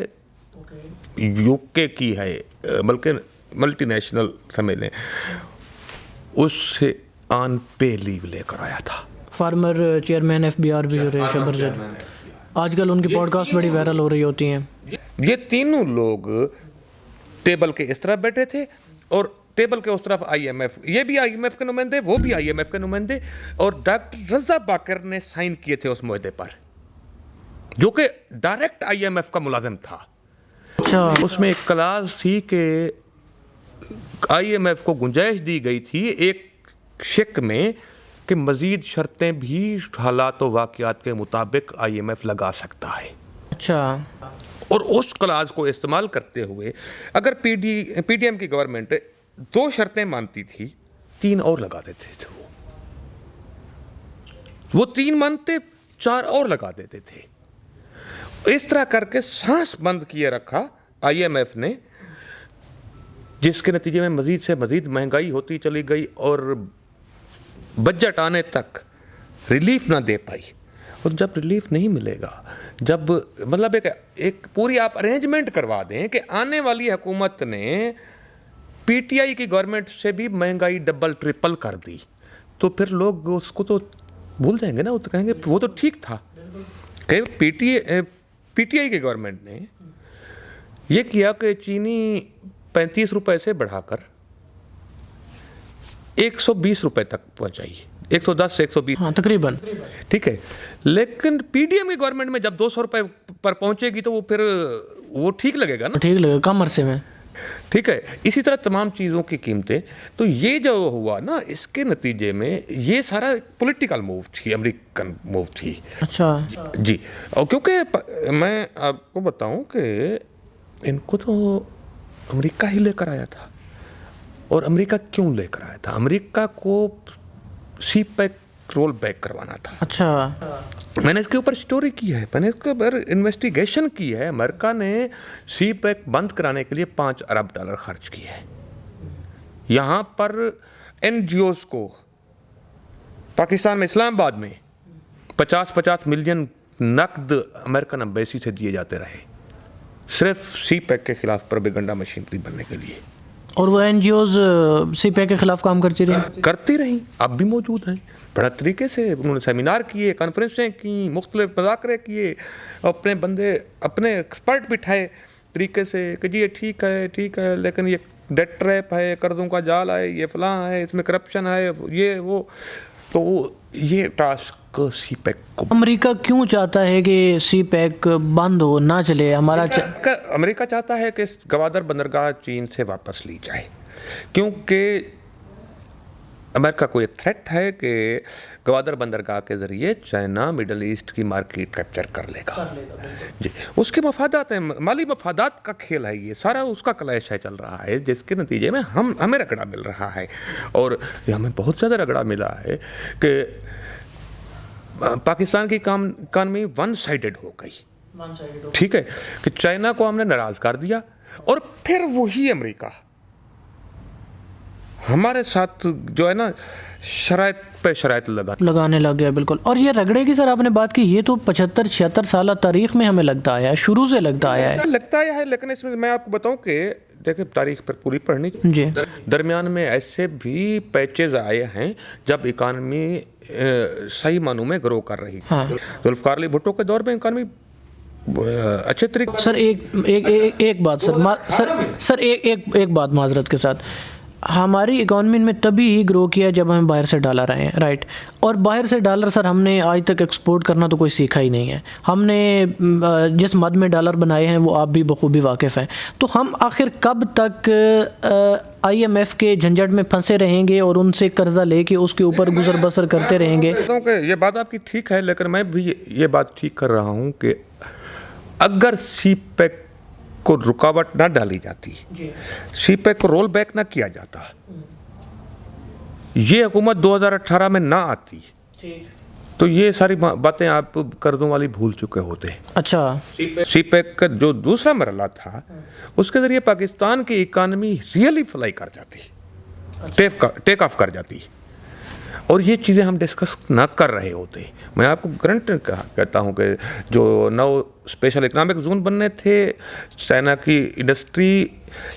UK की है, बल्कि मल्टीनेशनल समझ लें, उससे ऑन पे लीव लेकर आया था। फार्मर चेयरमैन FBR भी हो रहे हैं शब्बर जैदी, आजकल उनकी पॉडकास्ट बड़ी वायरल हो रही होती हैं। ये तीनों लोग टेबल के इस तरफ बैठे थे और टेबल के उस तरफ IMF, ये भी IMF के नुमाइंदे, वो भी IMF के नुमाइंदे, और डॉक्टर रजा बाकर ने साइन किए थे उस मुआहदे पर जो कि डायरेक्ट IMF का मुलाजिम था। अच्छा। उसमें एक क्लास थी कि IMF को गुंजाइश दी गई थी एक शेक में कि मजीद शर्तें भी हालात व वाक़यात के मुताबिक IMF लगा सकता है। अच्छा। और उस क्लास को इस्तेमाल करते हुए अगर PDM की गवर्नमेंट 2 शर्तें मानती थी, 3 और लगा देते थे। वो 3 मानते, 4 और लगा देते थे। इस तरह करके सांस बंद किए रखा IMF ने, जिसके नतीजे में मजीद से मजीद महंगाई होती चली गई और बजट आने तक रिलीफ ना दे पाई। और जब रिलीफ नहीं मिलेगा, जब मतलब एक पूरी आप अरेंजमेंट करवा दें कि आने वाली हुकूमत ने PTI की गवर्नमेंट से भी महंगाई डबल ट्रिपल कर दी, तो फिर लोग उसको तो भूल जाएंगे ना, वो तो कहेंगे वो तो ठीक था। कि PTI की गवर्नमेंट ने ये किया कि चीनी 35 रुपए से बढ़ाकर 120 रुपए तक पहुंचाई, 110 से 120। हाँ, तकरीबन। ठीक है। लेकिन PDM की गवर्नमेंट में जब 200 रुपए पर पहुंचेगी तो वो फिर वो ठीक लगेगा ना, ठीक लगेगा कम अरसे में। ठीक है। इसी तरह तमाम चीज़ों की कीमतें, तो ये जो हुआ ना, इसके नतीजे में ये सारा पॉलिटिकल मूव थी, अमेरिकन मूव थी। अच्छा जी। और क्योंकि मैं आपको बताऊं कि इनको तो अमेरिका ही लेकर आया था। और अमेरिका क्यों लेकर आया था? अमेरिका को CPEC रोल बैक करवाना था। अच्छा। मैंने इसके ऊपर स्टोरी की है, मैंने इसके ऊपर इन्वेस्टिगेशन की है। अमेरिका ने CPEC बंद कराने के लिए $5 अरब खर्च किए हैं। यहाँ पर NGOs को पाकिस्तान में इस्लामाबाद में 50-50 मिलियन नकद अमेरिकन एम्बेसी से दिए जाते रहे, सिर्फ CPEC के खिलाफ प्रोपेगेंडा मशीनरी बनने के लिए। और वो NGOs CPEC के खिलाफ काम करती रही, अब भी मौजूद हैं। बड़ा तरीके से उन्होंने सेमिनार किए, कॉन्फ्रेंसें की, मुख्तलिफ मज़ाकरे किए, अपने बंदे, अपने एक्सपर्ट बिठाए तरीके से कि जी ये ठीक है, लेकिन ये डेट ट्रैप है, कर्ज़ों का जाल है, ये फलां है, इसमें करप्शन है, ये वो। तो ये टास्क CPEC को, अमेरिका क्यों चाहता है कि CPEC बंद हो, ना चले? अमेरिका चाहता है कि गवादर बंदरगाह चीन से वापस ली जाए, क्योंकि अमेरिका को ये थ्रेट है कि गवादर बंदरगाह के ज़रिए चाइना मिडल ईस्ट की मार्केट कैप्चर कर लेगा। जी, उसके मफादात हैं, माली मफादात का खेल है ये सारा, उसका क्लैश है चल रहा है, जिसके नतीजे में हमें रगड़ा मिल रहा है। और हमें बहुत ज़्यादा रगड़ा मिला है कि पाकिस्तान की इकानमी वन साइडेड हो गई। ठीक है, कि चाइना को हमने नाराज़ कर दिया और फिर वही अमेरिका हमारे साथ जो है ना शराइत पे शराइत लगाने लग गया। बिल्कुल। और ये रगड़े की सर आपने बात की, ये तो 75-76 साल तारीख में हमें लगता आया है, शुरू से लगता आया है। लेकिन इसमें मैं आपको बताऊं कि देखिए तारीख पर पूरी पढ़नी जी। दरमियान में ऐसे भी पैचेज आए हैं जब इकानमी सही मानों में ग्रो कर रही है। जुल्फ़िकार अली भुट्टो के दौर में इकानमी अच्छे तरीके। सर एक बात सर एक बात माजरत के साथ, हमारी इकॉनमी में तभी ही ग्रो किया जब हम बाहर से डॉलर आए हैं, राइट। और बाहर से डॉलर सर हमने आज तक एक्सपोर्ट करना तो कोई सीखा ही नहीं है। हमने जिस मद में डॉलर बनाए हैं वो आप भी बखूबी वाकिफ़ हैं। तो हम आखिर कब तक IMF के झंझट में फंसे रहेंगे और उनसे कर्जा लेके उसके ऊपर गुजर बसर करते रहेंगे? ये बात आपकी ठीक है, लेकिन मैं भी ये बात ठीक कर रहा हूँ कि अगर CPEC को रुकावट ना डाली जाती, CPEC को रोल बैक ना किया जाता, ये हुकूमत 2018 में ना आती, तो ये सारी बातें आप कर्जों वाली भूल चुके होते। अच्छा। CPEC का जो दूसरा मरहला था उसके जरिए पाकिस्तान की इकानमी रियली फ्लाई कर जाती, टेक ऑफ कर जाती, और ये चीज़ें हम डिस्कस ना कर रहे होते। मैं आपको गारंट कहता हूँ कि जो 9 स्पेशल इकनॉमिक जोन बनने थे, चाइना की इंडस्ट्री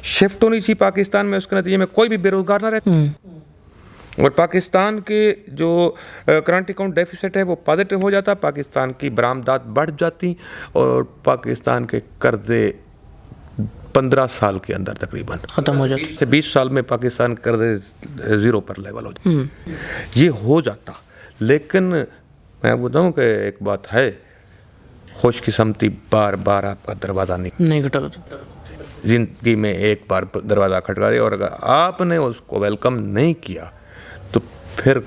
शिफ्ट होनी थी पाकिस्तान में, उसके नतीजे में कोई भी बेरोजगार ना रहता, और पाकिस्तान के जो करंट अकाउंट डेफिसिट है वो पॉजिटिव हो जाता, पाकिस्तान की बरामदात बढ़ जाती, और पाकिस्तान के कर्जे 15 साल के अंदर तकरीबन ख़त्म हो जाता। 20 से 20 साल में पाकिस्तान कर्जे 0 पर लेवल हो जाता। ये हो जाता, लेकिन मैं बताऊं कि एक बात है, खुशकिस्मती बार बार आपका दरवाज़ा नहीं खटका, ज़िंदगी में एक बार दरवाज़ा खटका दिया और अगर आपने उसको वेलकम नहीं किया तो फिर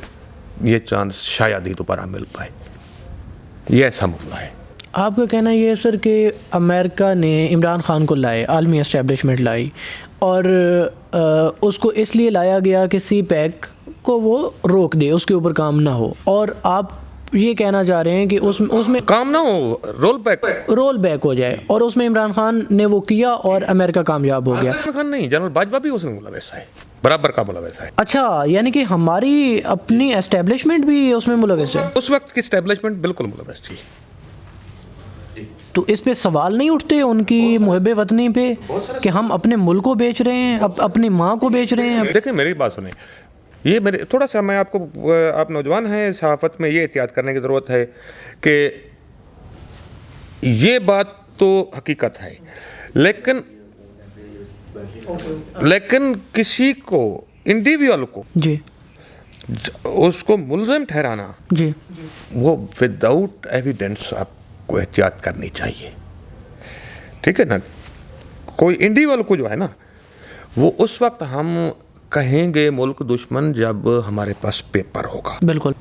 ये चांस शायद ही दोबारा मिल पाए। ये ऐसा मामला है। आपका कहना ये है सर कि अमेरिका ने इमरान ख़ान को लाए, आलमी एस्टेब्लिशमेंट लाई, और उसको इसलिए लाया गया कि CPEC को वो रोक दे, उसके ऊपर काम ना हो, और आप ये कहना चाह रहे हैं कि उसमें काम ना हो, रोल बैक हो जाए, और उसमें इमरान खान ने वो किया और अमेरिका कामयाब हो गया। इमरान खान नहीं, जनरल बाजवा भी उसमें मुलविस है, बराबर का मुलविस है। अच्छा, यानी कि हमारी अपनी एस्टेब्लिशमेंट भी उसमें मुलविस है? उस वक्त की एस्टेब्लिशमेंट बिल्कुल मुलविस थी। तो इस पे सवाल नहीं उठते उनकी मुहब्बे वतनी पे कि हम अपने मुल्क को बेच रहे हैं, अपनी माँ को बेच रहे हैं? देखिए मेरी बात सुने, ये मेरे थोड़ा सा, मैं आपको, आप नौजवान हैं, सहाफ़त में ये एहतियात करने की ज़रूरत है कि ये बात तो हकीकत है, लेकिन किसी को, इंडिविजुअल को जी उसको मुल्ज़िम ठहराना जी, वो विदाउट एविडेंस आपको एहतियात करनी चाहिए, ठीक है ना। कोई इंडिविजुअल को जो है ना, वो उस वक्त हम कहेंगे मुल्क दुश्मन जब हमारे पास पेपर होगा। बिल्कुल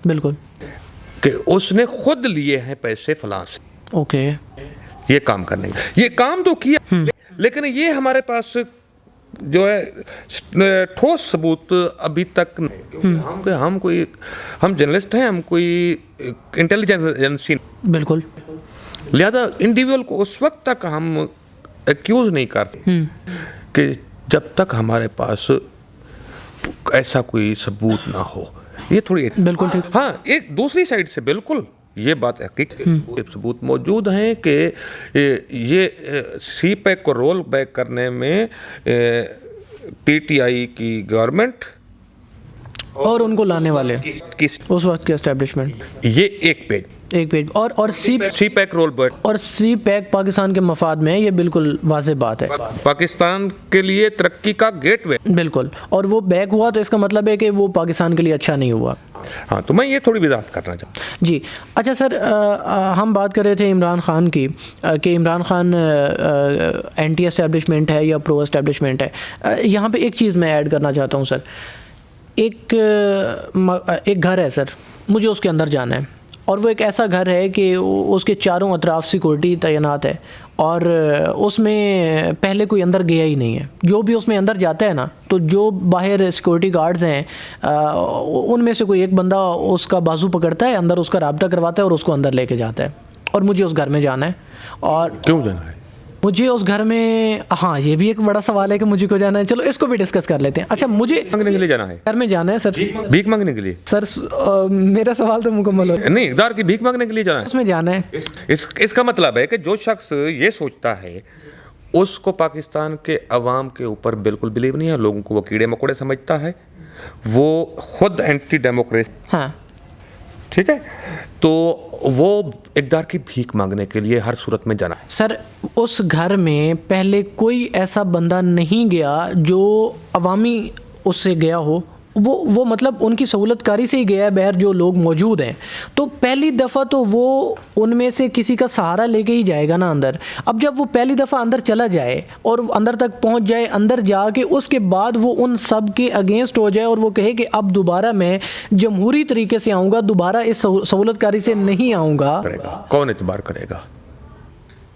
बिल्कुल, कि उसने खुद लिए हैं पैसे फलां से, ओके, ये काम करने, ये काम तो किया, लेकिन ये हमारे पास जो है ठोस सबूत अभी तक नहीं। हम जर्नलिस्ट हैं, हम कोई इंटेलिजेंस एजेंसी, बिल्कुल, लिहाजा इंडिविजुअल को उस वक्त तक हम एक्यूज नहीं करते कि जब तक हमारे पास ऐसा कोई सबूत ना हो। ये थोड़ी बिल्कुल ठीक। हाँ, एक दूसरी साइड से बिल्कुल ये बात हकीकत सबूत मौजूद हैं कि ये CPEC को रोल बैक करने में PTI की गवर्नमेंट और उनको लाने वाले उस वक्त के एस्टेब्लिशमेंट, ये एक पेज और CPEC रोल बैक, और CPEC पाकिस्तान के मफाद में है, ये बिल्कुल वाज़ेह बात है, पाकिस्तान के लिए तरक्की का गेटवे, बिल्कुल। और वो बैक हुआ तो इसका मतलब है कि वो पाकिस्तान के लिए अच्छा नहीं हुआ। हाँ, तो मैं ये थोड़ी वजाहत करना चाहता हूँ जी। अच्छा सर, हम बात कर रहे थे इमरान खान की, कि इमरान खान एंटी एस्टेब्लिशमेंट है या प्रो एस्टेब्लिशमेंट है। यहाँ पे एक चीज़ मैं ऐड करना चाहता हूँ सर। एक घर है सर, मुझे उसके अंदर जाना है, और वो एक ऐसा घर है कि उसके चारों अतराफ सिक्योरिटी तैनात है, और उसमें पहले कोई अंदर गया ही नहीं है। जो भी उसमें अंदर जाता है ना, तो जो बाहर सिक्योरिटी गार्ड्स हैं उनमें से कोई एक बंदा उसका बाजू पकड़ता है, अंदर उसका राब्ता करवाता है और उसको अंदर लेके जाता है, और मुझे उस घर में जाना है। और क्यों जाना है? मुझे उस घर में, हाँ ये भी एक बड़ा सवाल है कि मुझे क्यों जाना है, चलो इसको भी डिस्कस कर लेते हैं। अच्छा, मुझे मांगने के लिए जाना है, घर में जाना है सर, भीख मांगने के लिए सर मेरा सवाल तो मुकम्मल हो, नहीं, इकदार की भीख मांगने के लिए जाना है, उसमें जाना है। इसका मतलब है कि जो शख्स ये सोचता है उसको पाकिस्तान के अवाम के ऊपर बिल्कुल बिलीव नहीं है, लोगों को वो कीड़े मकोड़े समझता है, वो खुद एंटी डेमोक्रेसी, हाँ ठीक है, तो वो इकदार की भीख मांगने के लिए हर सूरत में जाना है। सर, उस घर में पहले कोई ऐसा बंदा नहीं गया जो अवामी उससे गया हो, वो मतलब उनकी सहूलतकारी से ही गया है बहर जो लोग मौजूद हैं, तो पहली दफ़ा तो वो उनमें से किसी का सहारा लेके ही जाएगा ना अंदर। अब जब वो पहली दफ़ा अंदर चला जाए और अंदर तक पहुंच जाए, अंदर जाके उसके बाद वो उन सब के अगेंस्ट हो जाए और वो कहे कि अब दोबारा मैं जमहूरी तरीके से आऊँगा, दोबारा इस सहूलतकारी से नहीं आऊँगा, कौन एतबार करेगा?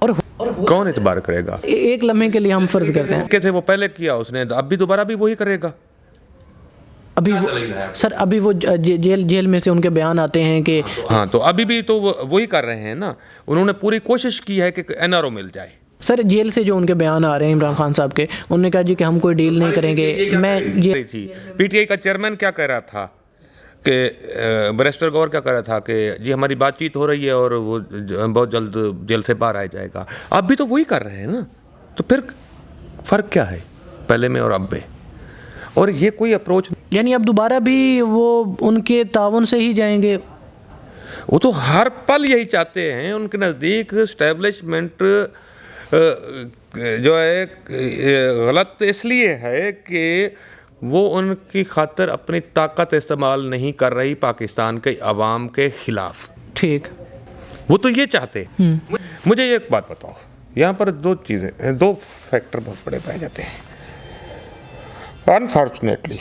और कौन एतबार करेगा? एक लम्हे के लिए हम फ़र्ज करते हैं कैसे वो पहले किया उसने, अब भी दोबारा भी वही करेगा। अभी सर अभी वो जेल में से उनके बयान आते हैं कि हाँ, तो अभी भी तो वही कर रहे हैं ना, उन्होंने पूरी कोशिश की है कि एनआरओ मिल जाए। सर जेल से जो उनके बयान आ रहे हैं इमरान खान साहब के, उन्होंने कहा जी कि हम कोई डील नहीं करेंगे। मैं जेल थी पीटीआई का चेयरमैन क्या कह रहा था कि बैरिस्टर गौर क्या कह रहा था कि जी हमारी बातचीत हो रही है और वो बहुत जल्द जेल से बाहर आ जाएगा। अब भी तो वही कर रहे हैं ना, तो फिर फ़र्क क्या है पहले में और अब में? और ये कोई अप्रोच, यानी अब दोबारा भी वो उनके ताउन से ही जाएंगे? वो तो हर पल यही चाहते हैं। उनके नज़दीक इस्टेब्लिशमेंट जो है गलत इसलिए है कि वो उनकी खातर अपनी ताकत इस्तेमाल नहीं कर रही पाकिस्तान के अवाम के ख़िलाफ़। ठीक, वो तो ये चाहते हैं। मुझे एक बात बताओ, यहाँ पर दो चीज़ें, दो फैक्टर बहुत बड़े पाए जाते हैं। अनफॉर्चुनेटली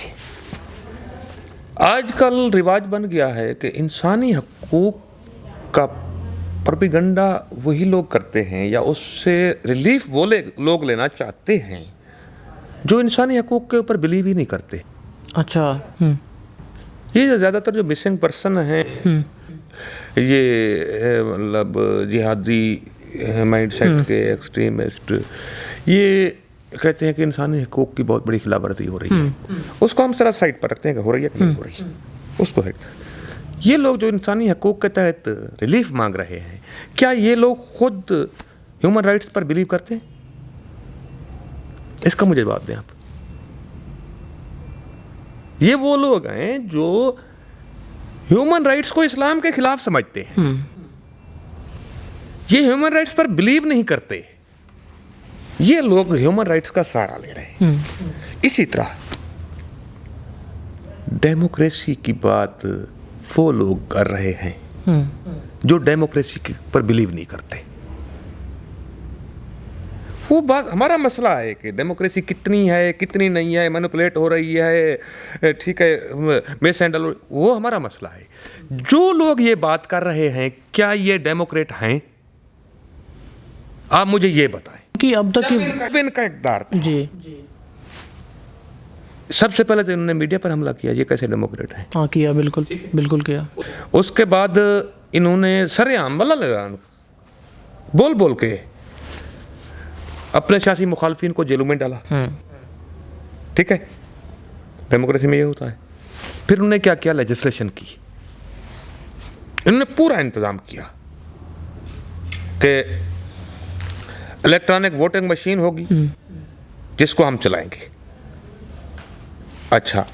आजकल रिवाज बन गया है कि इंसानी हकूक़ का प्रोपेगेंडा वही लोग करते हैं या उससे रिलीफ वो लोग लेना चाहते हैं जो इंसानी हकूक़ के ऊपर बिलीव ही नहीं करते। अच्छा। ये ज़्यादातर जो मिसिंग पर्सन हैं, ये मतलब जिहादी माइंडसेट के एक्सट्रीमिस्ट, ये कहते हैं कि इंसानी हकूक़ की बहुत बड़ी खिलाफवर्जी हो रही है। उसको हम जरा साइड पर रखते हैं कि हो रही है कि नहीं हो रही, उसको है। ये लोग जो इंसानी हकूक़ के तहत रिलीफ मांग रहे हैं, क्या ये लोग खुद ह्यूमन राइट्स पर बिलीव करते हैं? इसका मुझे जवाब दें आप। ये वो लोग हैं जो ह्यूमन राइट्स को इस्लाम के खिलाफ समझते हैं, ये ह्यूमन राइट्स पर बिलीव नहीं करते। ये लोग ह्यूमन राइट्स का सहारा ले रहे हैं। इसी तरह डेमोक्रेसी की बात वो लोग कर रहे हैं जो डेमोक्रेसी पर बिलीव नहीं करते। वो बात, हमारा मसला है कि डेमोक्रेसी कितनी है कितनी नहीं है, मैनिपुलेट हो रही है, ठीक है, मिस हैंडल, वो हमारा मसला है। जो लोग ये बात कर रहे हैं, क्या ये डेमोक्रेट हैं? आप मुझे ये बताएं कि अब तक इनका इक़्तिदार था जी, सबसे पहले तो इन्होंने मीडिया पर हमला किया, ये कैसे डेमोक्रेट है? हाँ किया, बिल्कुल बिल्कुल किया। उसके बाद इन्होंने सरेआम वल्लाह बोल बोल के अपने सियासी मुखालफिन को जेलों में डाला। ठीक है, डेमोक्रेसी में ये होता है। फिर उन्होंने क्या किया? लेजिस्लेशन की। इन्होंने पूरा इंतज़ाम किया कि इलेक्ट्रॉनिक वोटिंग मशीन होगी जिसको हम चलाएंगे। अच्छा,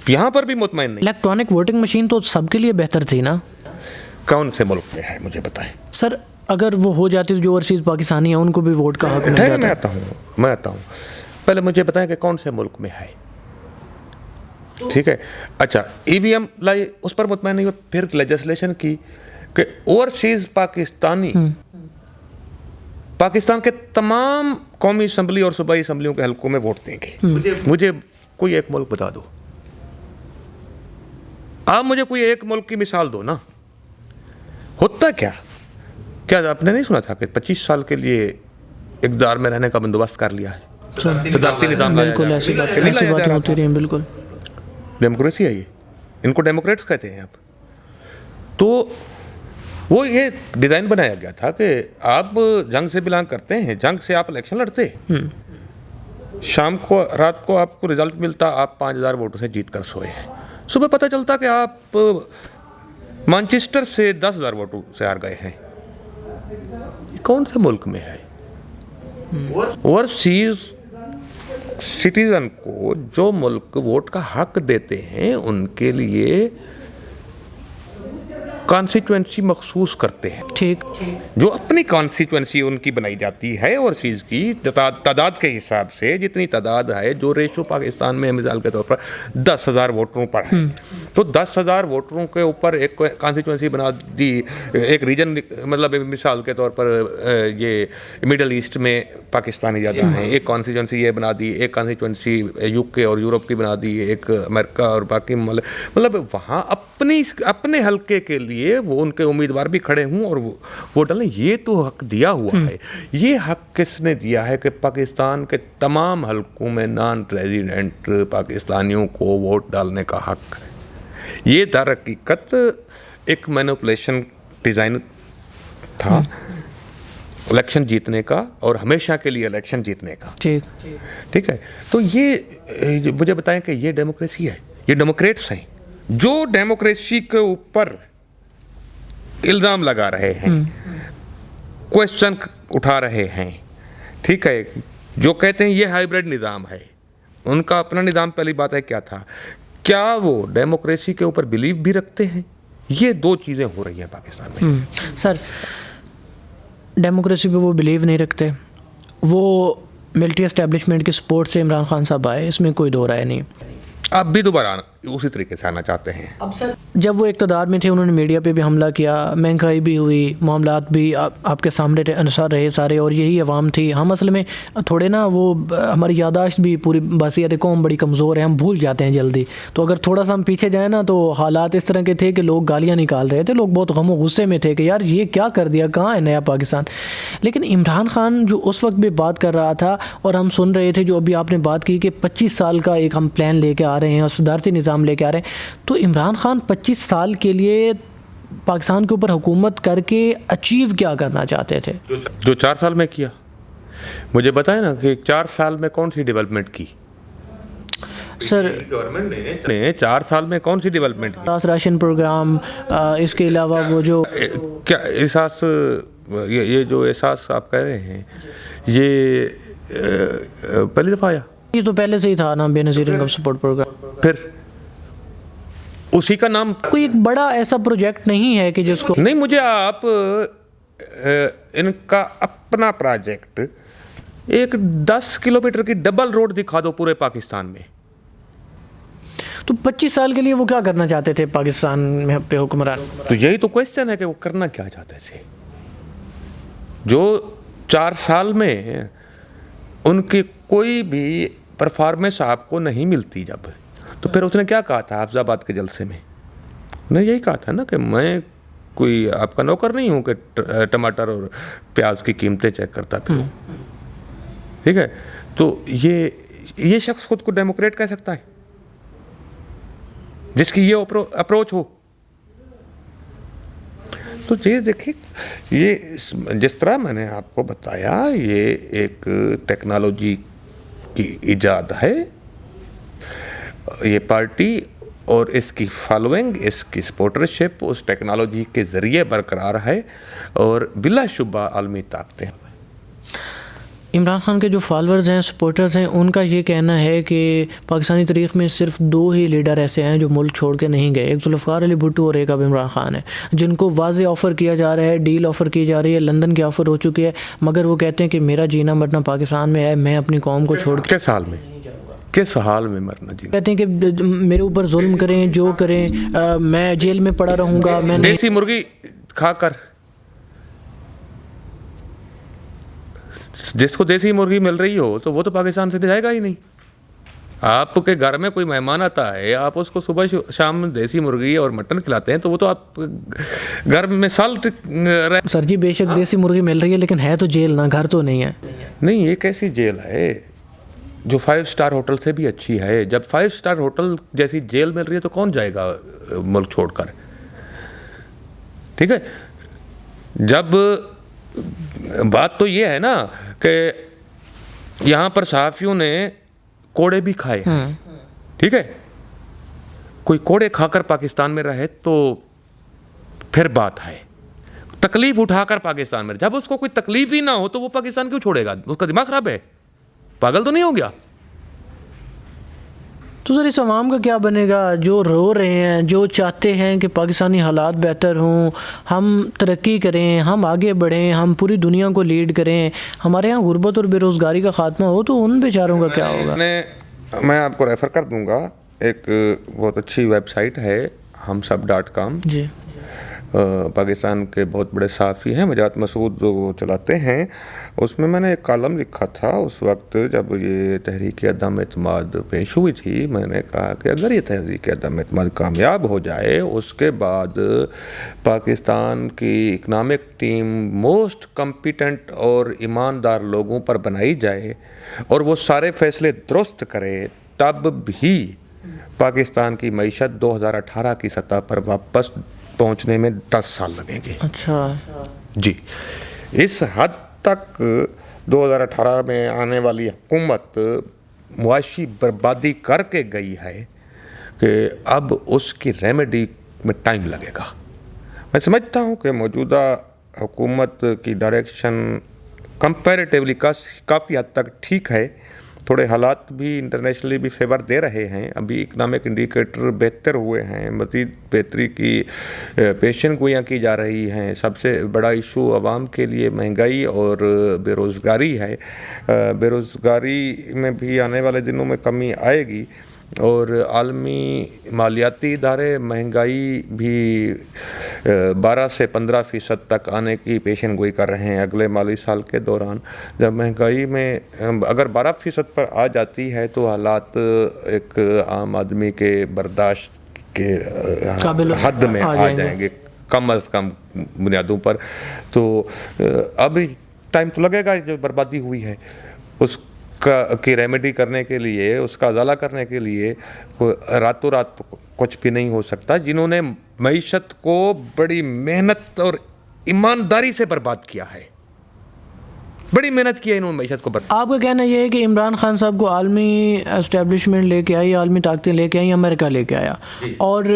यहाँ पर भी मुतमईन नहीं। इलेक्ट्रॉनिक वोटिंग मशीन तो सबके लिए बेहतर थी ना? कौन से मुल्क में है मुझे बताएं। सर अगर वो हो जाती तो जो ओवरसीज़ पाकिस्तानी है उनको भी वोट का हक मिल जाता। मैं आता हूँ पहले मुझे बताएं कि कौन से मुल्क में है। ठीक है, अच्छा, ईवीएम लाई, उस पर मुतमईन नहीं हुआ। फिर लेजिस्लेशन की कि ओवरसीज़ पाकिस्तानी पाकिस्तान के तमाम कौमी असम्बली और सूबाई असम्बलियों के हलकों में वोट देंगे। मुझे कोई एक मुल्क बता दो, आप मुझे कोई एक मुल्क की मिसाल दो ना। होता क्या आपने नहीं सुना था कि 25 साल के लिए इक़्तिदार में रहने का बंदोबस्त कर लिया है, सदारती निज़ाम? बिल्कुल ऐसी बातें होती रही हैं। बिल्कुल डेमोक्रेसी है ये, इनको डेमोक्रेट्स कहते हैं आप। तो वो ये डिज़ाइन बनाया गया था कि आप जंग से बिलोंग करते हैं, जंग से आप इलेक्शन लड़ते, शाम को रात को आपको रिजल्ट मिलता, आप 5,000 वोटों से जीत कर सोए हैं, सुबह पता चलता कि आप मैनचेस्टर से 10,000 वोटों से हार गए हैं। ये कौन से मुल्क में है? ओवरसीज सिटीजन को जो मुल्क वोट का हक देते हैं उनके लिए कॉन्स्टिट्यूएंसी मखसूस करते हैं, ठीक, जो अपनी कॉन्स्टिट्यूएंसी उनकी बनाई जाती है ओवरसीज़ की तादाद के हिसाब से, जितनी तादाद है, जो रेशो पाकिस्तान में मिसाल के तौर पर 10,000 वोटरों पर है, तो 10,000 वोटरों के ऊपर एक कॉन्स्टिट्यूएंसी बना दी, एक रीजन, मतलब मिसाल के तौर पर ये मिडल ईस्ट में पाकिस्तानी ज़्यादा हैं, एक कॉन्स्टिट्यूएंसी ये बना दी, एक कॉन्स्टिट्यूएंसी यूके और यूरोप की बना दी, एक अमेरिका और बाकी मतलब वहाँ अपने हल्के के लिए वो उनके उम्मीदवार भी खड़े हों और वो डालें। ये तो हक दिया हुआ है। ये हक किसने दिया है कि पाकिस्तान के तमाम हल्कों में नॉन रेजिडेंट पाकिस्तानियों को वोट डालने का हक है। ये दर हकीकत एक मैनिपुलेशन डिज़ाइन था इलेक्शन जीतने का, और हमेशा के लिए इलेक्शन जीतने का। ठीक है, तो ये मुझे बताएं कि ये डेमोक्रेसी है, ये डेमोक्रेट्स हैं जो डेमोक्रेसी के ऊपर इल्ज़ाम लगा रहे हैं, क्वेश्चन उठा रहे हैं। ठीक है, जो कहते हैं ये हाइब्रिड निज़ाम है, उनका अपना निज़ाम पहली बात है क्या था, क्या वो डेमोक्रेसी के ऊपर बिलीव भी रखते हैं? ये दो चीज़ें हो रही हैं पाकिस्तान में। सर, डेमोक्रेसी पे वो बिलीव नहीं रखते, वो मिलिट्री एस्टेब्लिशमेंट की सपोर्ट से इमरान खान साहब आए, इसमें कोई दो राय नहीं। आप भी दोबारा उसी तरीके से आना चाहते हैं। अब सर, जब वो इक़्तिदार में थे उन्होंने मीडिया पे भी हमला किया, महंगाई भी हुई, मामलात भी आपके सामने अनुसार रहे सारे, और यही अवाम थी। हम असल में थोड़े ना वो हमारी यादाश्त भी पूरी बसीयत कौम बड़ी कमज़ोर है, हम भूल जाते हैं जल्दी। तो अगर थोड़ा सा हम पीछे जाएँ ना तो हालात इस तरह के थे कि लोग गालियाँ निकाल रहे थे, लोग बहुत गम गुस्से में थे कि यार ये क्या कर दिया, कहाँ है नया पाकिस्तान। लेकिन इमरान खान जो उस वक्त भी बात कर रहा था, और हम सुन रहे थे जो अभी आपने बात की कि 25 साल का एक हम प्लान लेके आ रहे हैं और सुधारती निज़ाम लेके आ रहे हैं, तो इमरान खान 25 साल के लिए पाकिस्तान के ऊपर हुकूमत करके अचीव क्या करना चाहते थे? जो 4 साल में किया, मुझे बताएं ना कि 4 साल में कौन सी डेवलपमेंट की सर? गवर्नमेंट ने 4 साल में कौन सी डेवलपमेंट की? राशन प्रोग्राम, इसके अलावा वो जो क्या एहसास, ये जो एहसास आप कह रहे हैं, ये पहली दफ़ा आया? ये तो पहले से ही था ना, बेनज़ीर इनकम सपोर्ट प्रोग्राम। फिर उसी का नाम, कोई एक बड़ा ऐसा प्रोजेक्ट नहीं है कि जिसको नहीं, मुझे आप इनका अपना प्रोजेक्ट एक 10 किलोमीटर की डबल रोड दिखा दो पूरे पाकिस्तान में। तो 25 साल के लिए वो क्या करना चाहते थे पाकिस्तान में पे हुक्मरान? तो यही तो क्वेश्चन है कि वो करना क्या चाहते थे। जो 4 साल में उनकी कोई भी परफॉर्मेंस आपको नहीं मिलती, जब तो फिर उसने क्या कहा था हाफिजाबाद के जलसे में? उन्हें यही कहा था ना कि मैं कोई आपका नौकर नहीं हूँ कि टमाटर और प्याज की कीमतें चेक करता फिरूं। ठीक है, तो ये शख्स खुद को डेमोक्रेट कह सकता है जिसकी ये अप्रोच हो? तो ये देखिए, ये जिस तरह मैंने आपको बताया, ये एक टेक्नोलॉजी की इजाद है। ये पार्टी और इसकी फॉलोइंग, इसकी सपोर्टरशिप उस टेक्नोलॉजी के ज़रिए बरकरार है और बिलाशुबा आलमी ताकतें। इमरान खान के जो फॉलोअर्स हैं, सपोर्टर्स हैं, उनका ये कहना है कि पाकिस्तानी तारीख़ में सिर्फ 2 ही लीडर ऐसे हैं जो मुल्क छोड़ के नहीं गए, एक जुल्फ़िकार अली भुट्टो और एक अब इमरान खान है, जिनको वाज़े ऑफ़र किया जा रहा है, डील ऑफ़र की जा रही है, लंदन की ऑफ़र हो चुकी है, मगर वो कहते हैं कि मेरा जीना मरना पाकिस्तान में है, मैं अपनी कौम को छोड़ के किस हाल में मरना जीना? कहते हैं कि मेरे ऊपर जुल्म करें, जो करें, मैं जेल में पड़ा रहूँगा। मैं देसी मुर्गी खाकर, जिसको देसी मुर्गी मिल रही हो तो वो तो पाकिस्तान से जाएगा ही नहीं। आपके घर में कोई मेहमान आता है, आप उसको सुबह शाम देसी मुर्गी और मटन खिलाते हैं, तो वो तो आप घर में साल सर जी, बेशक देसी मुर्गी मिल रही है, लेकिन है तो जेल ना, घर तो नहीं है। नहीं, ये कैसी जेल है जो 5 स्टार होटल से भी अच्छी है? जब 5 स्टार होटल जैसी जेल मिल रही है तो कौन जाएगा मुल्क छोड़कर? ठीक है, जब बात तो ये है ना कि यहाँ पर सहाफ़ियों ने कोड़े भी खाए, ठीक है, कोई कोड़े खाकर पाकिस्तान में रहे तो फिर बात है, तकलीफ उठाकर पाकिस्तान में, जब उसको कोई तकलीफ ही ना हो तो वो पाकिस्तान क्यों छोड़ेगा? उसका दिमाग खराब है, पागल तो नहीं हो गया? तो सर इस अवाम का क्या बनेगा जो रो रहे हैं, जो चाहते हैं कि पाकिस्तानी हालात बेहतर हों, हम तरक्की करें, हम आगे बढ़ें, हम पूरी दुनिया को लीड करें, हमारे यहाँ गुर्बत और बेरोज़गारी का ख़ात्मा हो, तो उन बेचारों का क्या होगा? मैं आपको रेफ़र कर दूंगा, एक बहुत अच्छी वेबसाइट है हमसब.com जी। पाकिस्तान के बहुत बड़े सहाफ़ी हैं, मजात मसूद वो चलाते हैं। उसमें मैंने एक कॉलम लिखा था उस वक्त जब ये तहरीक अदम एतमाद पेश हुई थी। मैंने कहा कि अगर ये तहरीक अदम एतमाद कामयाब हो जाए, उसके बाद पाकिस्तान की इकनॉमिक टीम मोस्ट कम्पिटेंट और ईमानदार लोगों पर बनाई जाए और वो सारे फैसले दुरुस्त करे, तब भी पाकिस्तान की मईशत 2018 की सतह पर वापस पहुंचने में 10 साल लगेंगे। अच्छा जी, इस हद तक 2018 में आने वाली हुकूमत मुआशी बर्बादी करके गई है कि अब उसकी रेमेडी में टाइम लगेगा। मैं समझता हूँ कि मौजूदा हुकूमत की डायरेक्शन कंपैरेटिवली काफ़ी हद तक ठीक है, थोड़े हालात भी इंटरनेशनली भी फेवर दे रहे हैं, अभी इकनॉमिक इंडिकेटर बेहतर हुए हैं, मज़ीद बेहतरी की पेशन गोइयाँ की जा रही हैं। सबसे बड़ा इशू आवाम के लिए महंगाई और बेरोज़गारी है। बेरोज़गारी में भी आने वाले दिनों में कमी आएगी और आलमी मालियाती इदारे महंगाई भी 12 से 15% तक आने की पेशन गोई कर रहे हैं अगले माली साल के दौरान। जब महंगाई में अगर 12% पर आ जाती है तो हालात एक आम आदमी के बर्दाश्त के हद में आ जाएंगे, कम अज़ कम बुनियादों पर। तो अब टाइम तो लगेगा, जो बर्बादी हुई है उस की रेमेडी करने के लिए, उसका अज़ाला करने के लिए रातों रात कुछ भी नहीं हो सकता। जिन्होंने मईशत को बड़ी मेहनत और ईमानदारी से बर्बाद किया है, बड़ी मेहनत की है इन्होंने मईशत को बर्बाद। आपका कहना यह है कि इमरान खान साहब को आलमी एस्टेब्लिशमेंट लेके आई, आलमी ताकतें लेके आई, अमेरिका लेके आया और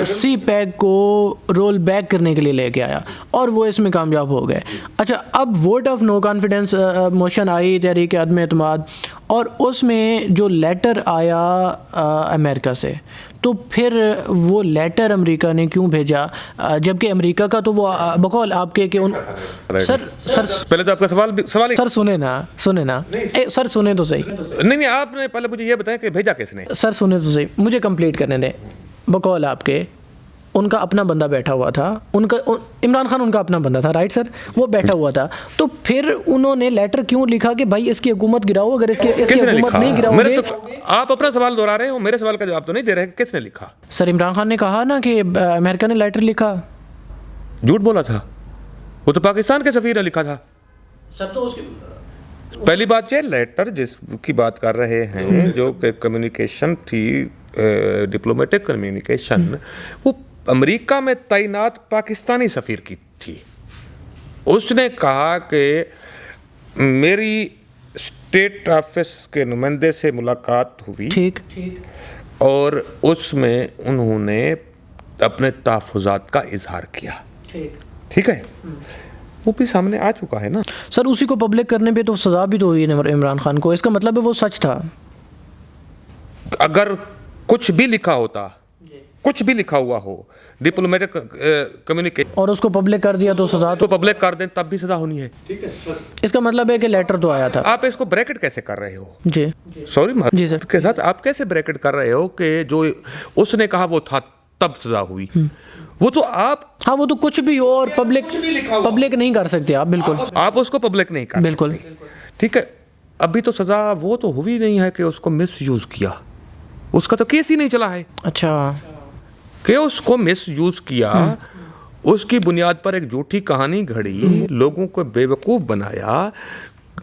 सी पैक को रोल बैक करने के लिए लेके आया और वो इसमें कामयाब हो गए। अच्छा, अब vote of no confidence motion आई तहरीक अदम एतमाद और उसमें जो लेटर आया अमेरिका से, तो फिर वो लेटर अमेरिका ने क्यों भेजा, जबकि अमेरिका का तो वो बकौल आपके कि उन सर पहले तो आपका सवाल सर सुने ना सर सुने तो सही। नहीं, आपने पहले मुझे ये बताया कि भेजा किसने। सर सुने तो सही, मुझे कंप्लीट करने दें। बकौल आपके उनका अपना बंदा बैठा हुआ था, इमरान खान उनका अपना बंदा था, राइट सर, वो बैठा हुआ था। तो फिर उन्होंने लेटर क्यों लिखा कि भाई इसकी हुकूमत गिराओ, अगर इसकी हुकूमत नहीं गिराओगे तो आप अपना सवाल दोहरा रहे हो, मेरे सवाल का जवाब तो नहीं दे रहे। किसने लिखा? सर इमरान खान ने कहा ना कि अमेरिका ने लेटर लिखा। झूठ बोला था, वो तो पाकिस्तान के सफीर ने लिखा था। सर तो उसकी पहली बात, ये लेटर जिसकी बात कर रहे हैं, जो कम्युनिकेशन थी, डिप्लोमेटिक कम्युनिकेशन, वो अमेरिका में तैनात पाकिस्तानी सफ़ीर की थी। उसने कहा कि मेरी स्टेट ऑफिस के नुमाइंदे से मुलाकात हुई, ठीक, और उसमें उन्होंने अपने तहफ़्फ़ुज़ात का इजहार किया। ठीक है, वो भी सामने आ चुका है ना। सर उसी को पब्लिक करने पे तो सज़ा भी तो हुई है इमरान खान को, इसका मतलब है वो सच था। अगर कुछ भी लिखा होता, कुछ भी लिखा हुआ हो डिप्लोमेटिक कम्युनिकेशन, और उसको पब्लिक कर दिया तो सजा तो पब्लिक कर दें तब भी सजा होनी है। ठीक है सर, इसका मतलब है कि लेटर तो आया था। आप इसको ब्रैकेट कैसे कर रहे हो? जी सॉरी जी सर के साथ आप कैसे ब्रैकेट कर रहे हो कि जो उसने कहा वो था तब सजा हुई? वो तो आप, हाँ वो तो कुछ भी हो और पब्लिक नहीं कर सकते आप, बिल्कुल आप उसको पब्लिक नहीं कर बिल्कुल सकते। ठीक है, अभी तो सजा वो तो हुई नहीं है कि उसको मिस यूज किया, उसका तो केस ही नहीं चला है। अच्छा, कि उसको मिस यूज किया, उसकी बुनियाद पर एक झूठी कहानी घड़ी, लोगों को बेवकूफ़ बनाया,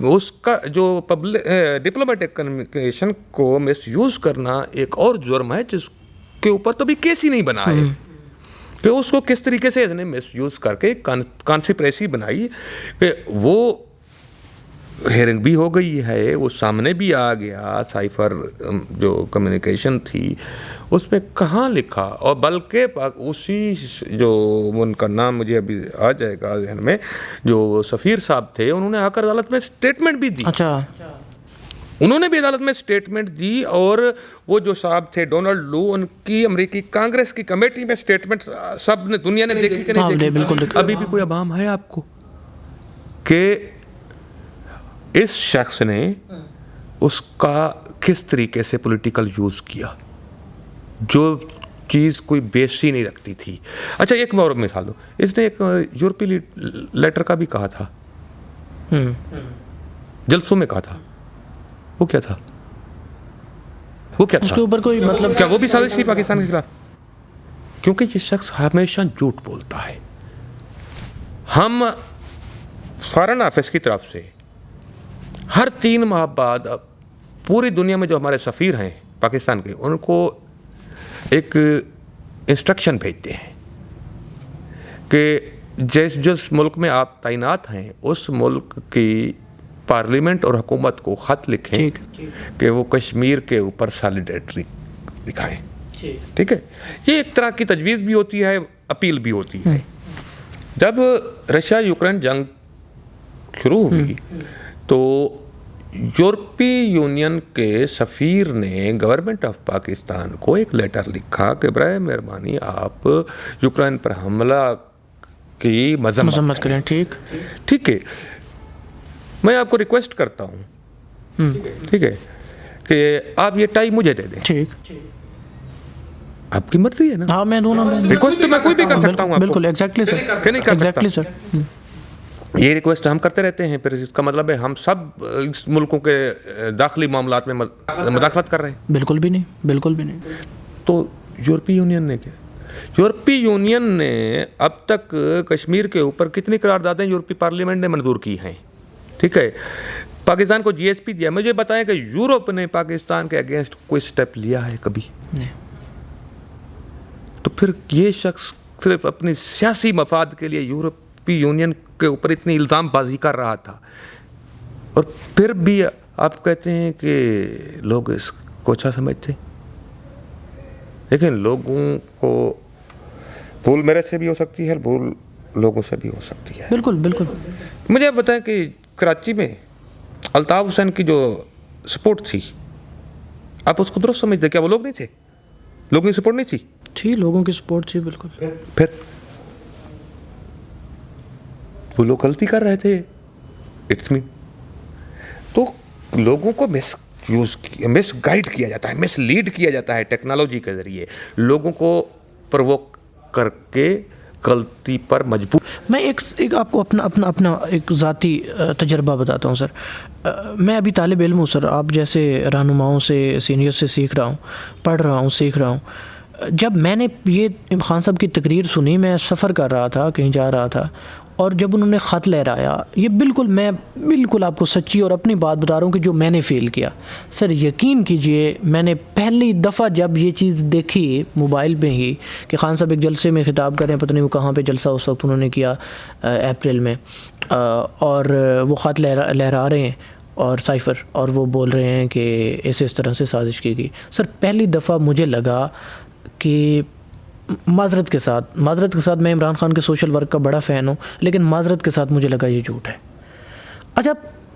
उसका जो पब्लिक डिप्लोमेटिक कम्युनिकेशन को मिस यूज करना एक और जुर्म है जिसके ऊपर तो भी केस ही नहीं बना है। कि उसको किस तरीके से इसने मिसयूज़ करके कॉन्स्पिरेसी बनाई कि वो हेयरिंग भी हो गई है, वो सामने भी आ गया, साइफर जो कम्युनिकेशन थी उसमें कहाँ लिखा, और बल्कि उसी जो उनका नाम मुझे अभी आ जाएगा जहन में, जो सफ़ीर साहब थे, उन्होंने आकर अदालत में स्टेटमेंट भी दी। अच्छा, उन्होंने भी अदालत में स्टेटमेंट दी, और वो जो साहब थे डोनाल्ड लू, उनकी अमेरिकी कांग्रेस की कमेटी में स्टेटमेंट सब ने, दुनिया ने देखी कि नहीं देखी? बिल्कुल। अभी भी कोई अभाम है आपको कि इस शख्स ने उसका किस तरीके से पॉलिटिकल यूज़ किया, जो चीज़ कोई बेस ही नहीं रखती थी। अच्छा, एक और मिसाल दो, इसने एक यूरोपीय लेटर का भी कहा था, जलसों में कहा था, वो क्या था? वो क्या था? उसके ऊपर कोई मतलब क्या वो भी साजिश थी पाकिस्तान के खिलाफ? क्योंकि ये शख्स हमेशा झूठ बोलता है। हम फॉरेन ऑफिस की तरफ से हर 3 माह बाद पूरी दुनिया में जो हमारे सफ़ीर हैं पाकिस्तान के, उनको एक इंस्ट्रक्शन भेजते हैं कि जिस मुल्क में आप तैनात हैं उस मुल्क की पार्लियामेंट और हुकूमत को ख़त लिखें कि वो कश्मीर के ऊपर सॉलिडेरिटी दिखाएं। ठीक है, ये एक तरह की तजवीज़ भी होती है, अपील भी होती है। जब रशिया यूक्रेन जंग शुरू हुई तो यूरोपीय यूनियन के सफ़ीर ने गवर्नमेंट ऑफ पाकिस्तान को एक लेटर लिखा कि बराए मेहरबानी आप यूक्रेन पर हमला की मजम्मत करें। ठीक है, मैं आपको रिक्वेस्ट करता हूँ, ठीक है, कि आप ये टाई मुझे दे दें। ठीक, आपकी मर्जी है ना। हाँ, मैं दोनों रिक्वेस्ट तो मैं कोई भी कर सकता हूँ। बिल्कुल, एग्जैक्टली सर, नहीं कर सकता सर। ये रिक्वेस्ट हम करते रहते हैं, फिर इसका मतलब है हम सब इस मुल्कों के दाखिली मामलात में मुदाखलत कर रहे हैं? बिल्कुल भी नहीं। तो यूरोपीय यूनियन ने क्या? यूरोपीय यूनियन ने अब तक कश्मीर के ऊपर कितनी करारदादें यूरोपीय पार्लियामेंट ने मंजूर की हैं? ठीक है, पाकिस्तान को GSP दिया। मुझे बताएं कि यूरोप ने पाकिस्तान के अगेंस्ट कोई स्टेप लिया है कभी? नहीं। तो फिर ये शख्स सिर्फ अपनी सियासी मफाद के लिए यूरोपीय यूनियन के ऊपर इतनी इल्ज़ामबाजी कर रहा था, और फिर भी आप कहते हैं कि लोग इसको अच्छा समझते। लेकिन लोगों को भूल मेरे से भी हो सकती है, भूल लोगों से भी हो सकती है। बिल्कुल। मुझे आप बताएं कि कराची में अल्ताफ़ हुसैन की जो सपोर्ट थी, आप उसको दुरुस्त समझते? क्या वो लोग नहीं थे? लोगों की सपोर्ट नहीं थी? लोगों की सपोर्ट थी, बिल्कुल। फिर वो लोग गलती कर रहे थे, इट्स मीन। तो लोगों को मिसगाइड किया जाता है, मिसलीड किया जाता है टेक्नोलॉजी के ज़रिए, लोगों को प्रोवोक करके गलती पर मजबूर। मैं एक आपको अपना एक ज़ाती तजर्बा बताता हूँ सर। मैं अभी तालिब इल्म हूँ सर, आप जैसे रहनुमाओं से, सीनियर से सीख रहा हूँ, पढ़ रहा हूँ, सीख रहा हूँ। जब मैंने ये खान साहब की तकरीर सुनी, मैं सफ़र कर रहा था, कहीं जा रहा था, और जब उन्होंने ख़त लहराया, ये मैं बिल्कुल आपको सच्ची और अपनी बात बता रहा हूँ कि जो मैंने फ़ील किया सर, यकीन कीजिए, मैंने पहली दफ़ा जब ये चीज़ देखी मोबाइल में ही कि खान साहब एक जलसे में ख़िताब कर रहे हैं, पता नहीं वो कहाँ पे जलसा उस वक्त उन्होंने किया, अप्रैल में, और वो ख़त लहरा रहे हैं और साइफ़र, और वो बोल रहे हैं कि इस तरह से साजिश की गई। सर, पहली दफ़ा मुझे लगा कि माज़रत के साथ मैं इमरान खान के सोशल वर्क का बड़ा फ़ैन हूँ, लेकिन माज़रत के साथ मुझे लगा ये झूठ है। अच्छा,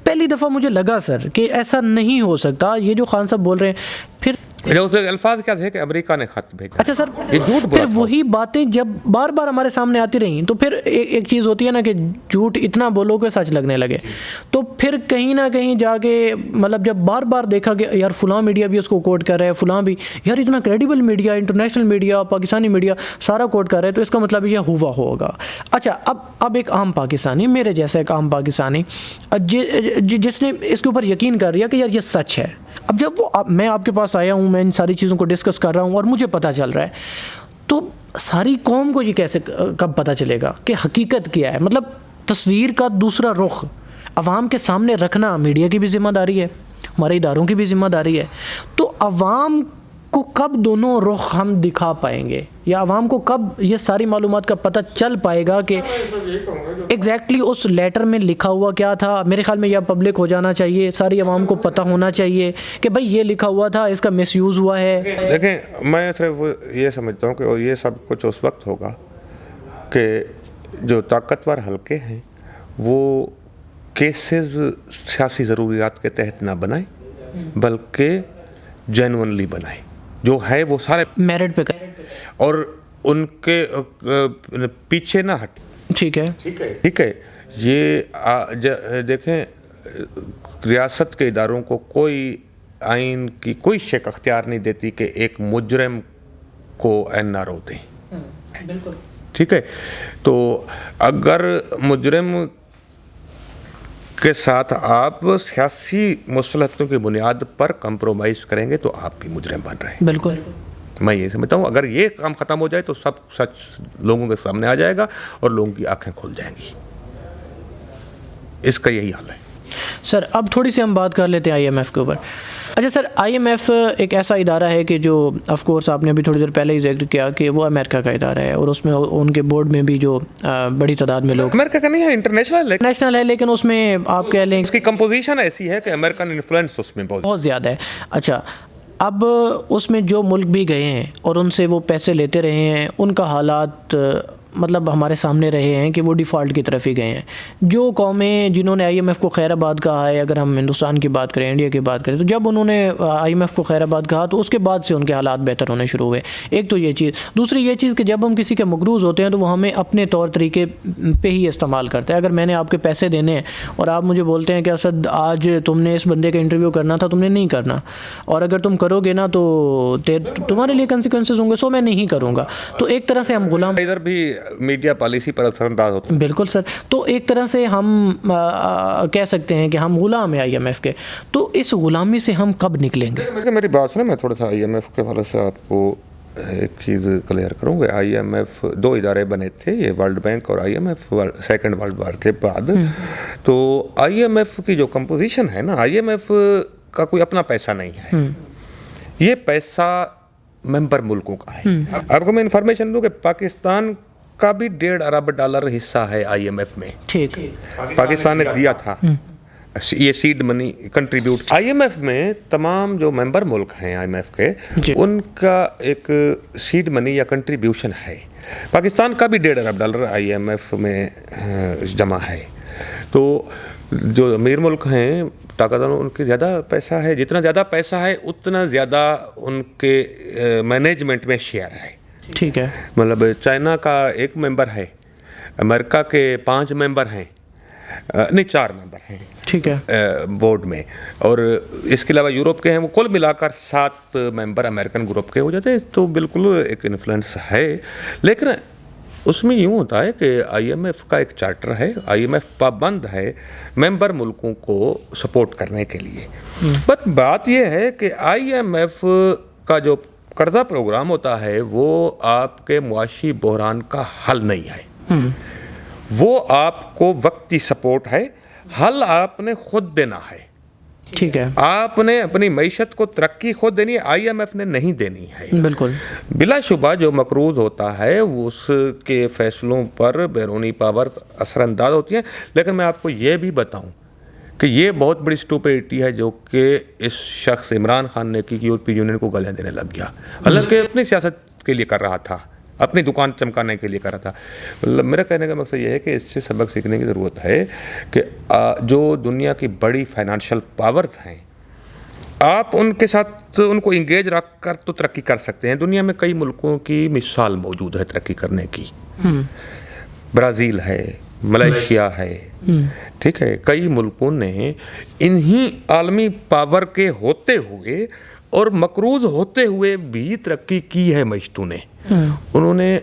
पहली दफ़ा मुझे लगा सर कि ऐसा नहीं हो सकता, ये जो खान साहब बोल रहे हैं। फिर उसके अल्फाज क्या थे कि अमेरिका ने खत भेजा। अच्छा सर, ये झूठ बोला। फिर वही बातें जब बार बार हमारे सामने आती रही, तो फिर एक चीज़ होती है ना कि झूठ इतना बोलो कि सच लगने लगे। तो फिर कहीं ना कहीं जाके, मतलब जब बार बार देखा कि यार फ़लाँ मीडिया भी उसको कोट कर रहा है, फ़लाँ भी, यार इतना credible media, international media, Pakistani media सारा कोट कर रहा है, तो इसका मतलब ये हुआ होगा। अच्छा, अब एक आम पाकिस्तानी, मेरे जैसा एक आम पाकिस्तानी जिसने इसके ऊपर यकीन कर लिया कि यार ये सच है, अब जब मैं आपके पास आया हूँ, मैं इन सारी चीज़ों को डिस्कस कर रहा हूँ और मुझे पता चल रहा है, तो सारी कौम को ये कैसे कब पता चलेगा कि हकीकत क्या है? मतलब तस्वीर का दूसरा रुख अवाम के सामने रखना मीडिया की भी ज़िम्मेदारी है, हमारे इदारों की भी ज़िम्मेदारी है। तो अवाम को कब दोनों रुख हम दिखा पाएंगे, या आवाम को कब ये सारी मालूमात का पता चल पाएगा कि एग्जैक्टली उस लेटर में लिखा हुआ क्या था? मेरे ख्याल में यह पब्लिक हो जाना चाहिए, सारी आवाम को पता होना चाहिए कि भाई ये लिखा हुआ था, इसका मिसयूज़ हुआ है। देखें, मैं सिर्फ ये समझता हूँ कि और ये सब कुछ उस वक्त होगा कि जो ताकतवर हलके हैं वो केसेस सियासी ज़रूरियात के तहत ना बनाए, बल्कि जेन्युइनली बनाए, जो है वो सारे मेरिट पे करें और उनके पीछे ना हटे। ठीक है, ठीक है। ये देखें, रियासत के इदारों को कोई आइन की कोई शेक अख्तियार नहीं देती कि एक मुजरिम को NRO दें। बिल्कुल ठीक है। तो अगर मुजरिम के साथ आप सियासी मसलहतों की बुनियाद पर कंप्रोमाइज़ करेंगे तो आप भी मुजरिम बन रहे हैं। बिल्कुल, मैं ये समझता हूँ अगर ये काम ख़त्म हो जाए तो सब सच लोगों के सामने आ जाएगा और लोगों की आंखें खुल जाएंगी। इसका यही हाल है। सर अब थोड़ी सी हम बात कर लेते हैं IMF के ऊपर। अच्छा सर, IMF एक ऐसा इदारा है कि जो ऑफ कोर्स आपने अभी थोड़ी देर पहले ही जिक्र किया कि वो अमेरिका का इदारा है और उसमें उनके बोर्ड में भी जो बड़ी तादाद में लोग अमेरिका का नहीं है, इंटरनेशनल है, लेकिन उसमें आप कह लें उसकी कंपोजिशन ऐसी है कि अमेरिकन इन्फ्लुएंस उसमें बहुत ज़्यादा है। अच्छा, अब उसमें जो मुल्क भी गए हैं और उनसे वो पैसे लेते रहे हैं, उनका हालात मतलब हमारे सामने रहे हैं कि वो डिफ़ॉल्ट की तरफ ही गए हैं। जो कौमें जिन्होंने IMF को खैराबाद कहा है, अगर हम हिंदुस्तान की बात करें, इंडिया की बात करें, तो जब उन्होंने IMF को खैराबाद कहा तो उसके बाद से उनके हालात बेहतर होने शुरू हुए। एक तो ये चीज़, दूसरी ये चीज़ कि जब हम किसी के मकरूज़ होते हैं तो वो हमें अपने तौर तरीके पे ही इस्तेमाल करते हैं। अगर मैंने आपके पैसे देने हैं और आप मुझे बोलते हैं कि असद आज तुमने इस बंदे का इंटरव्यू करना था, तुमने नहीं करना, और अगर तुम करोगे ना तो तुम्हारे लिए कंसिक्वेंसेस होंगे, सो मैं नहीं करूँगा। तो एक तरह से हम गुलाम, इधर भी मीडिया पॉलिसी पर असरअंदाज होता है। बिल्कुल सर। तो एक तरह से हम कह सकते हैं कि हम गुलाम हैं IMF के। तो इस गुलामी से हम कब निकलेंगे? मेरी बात सुने, मैं थोड़ा सा IMF के हवाले से आपको एक चीज़ क्लियर करूँगा। IMF 2 इदारे बने थे, ये वर्ल्ड बैंक और IMF सेकेंड वर्ल्ड वार के बाद। तो IMF की जो कंपोजिशन है ना, IMF का कोई अपना पैसा नहीं है, ये पैसा मेंबर मुल्कों का है। आपको मैं इंफॉर्मेशन दूँ कि पाकिस्तान का भी $1.5 अरब हिस्सा है IMF में। ठीक, पाकिस्तान ने दिया था ये सीड मनी कंट्रीब्यूट। IMF में तमाम जो मेंबर मुल्क हैं IMF के, उनका एक सीड मनी या कंट्रीब्यूशन है। पाकिस्तान का भी $1.5 अरब IMF में जमा है। तो जो अमीर मुल्क हैं, ताकतवर, उनके ज़्यादा पैसा है। जितना ज़्यादा पैसा है उतना ज़्यादा उनके मैनेजमेंट में शेयर है। ठीक है। मतलब चाइना का 1 मेंबर है, अमेरिका के 5 मेंबर हैं, नहीं 4 मेंबर हैं, ठीक है, बोर्ड में, और इसके अलावा यूरोप के हैं, वो कुल मिलाकर 7 मेंबर अमेरिकन ग्रुप के हो जाते हैं। तो बिल्कुल एक इन्फ्लुएंस है, लेकिन उसमें यूँ होता है कि IMF का एक चार्टर है, IMF पाबंद है मेंबर मुल्कों को सपोर्ट करने के लिए। बट बात यह है कि IMF का जो कर्जा प्रोग्राम होता है वो आपके मुआशी बहरान का हल नहीं है, वो आपको वक्ती सपोर्ट है, हल आपने खुद देना है। ठीक है, आपने अपनी मईशत को तरक्की खुद देनी है, IMF ने नहीं देनी है। बिल्कुल, बिलाशुबा जो मकरूज होता है उसके फैसलों पर बैरूनी पावर असरअंदाज होती है। लेकिन मैं आपको ये भी बताऊं कि ये बहुत बड़ी स्टूपिडिटी है जो कि इस शख्स इमरान खान ने की, यूरोपीय यूनियन को गले देने लग गया। हालांकि अपनी सियासत के लिए कर रहा था, अपनी दुकान चमकाने के लिए कर रहा था। मतलब मेरा कहने का मकसद ये है कि इससे सबक सीखने की ज़रूरत है कि जो दुनिया की बड़ी फाइनेंशियल पावर्स हैं, आप उनके साथ उनको इंगेज रख कर तो तरक्की कर सकते हैं। दुनिया में कई मुल्कों की मिसाल मौजूद है तरक्की करने की। ब्राज़ील है, मलेशिया है, ठीक है। कई मुल्कों ने इन्हीं आलमी पावर के होते हुए और मकरूज होते हुए भी तरक्की की है मईशतों ने। उन्होंने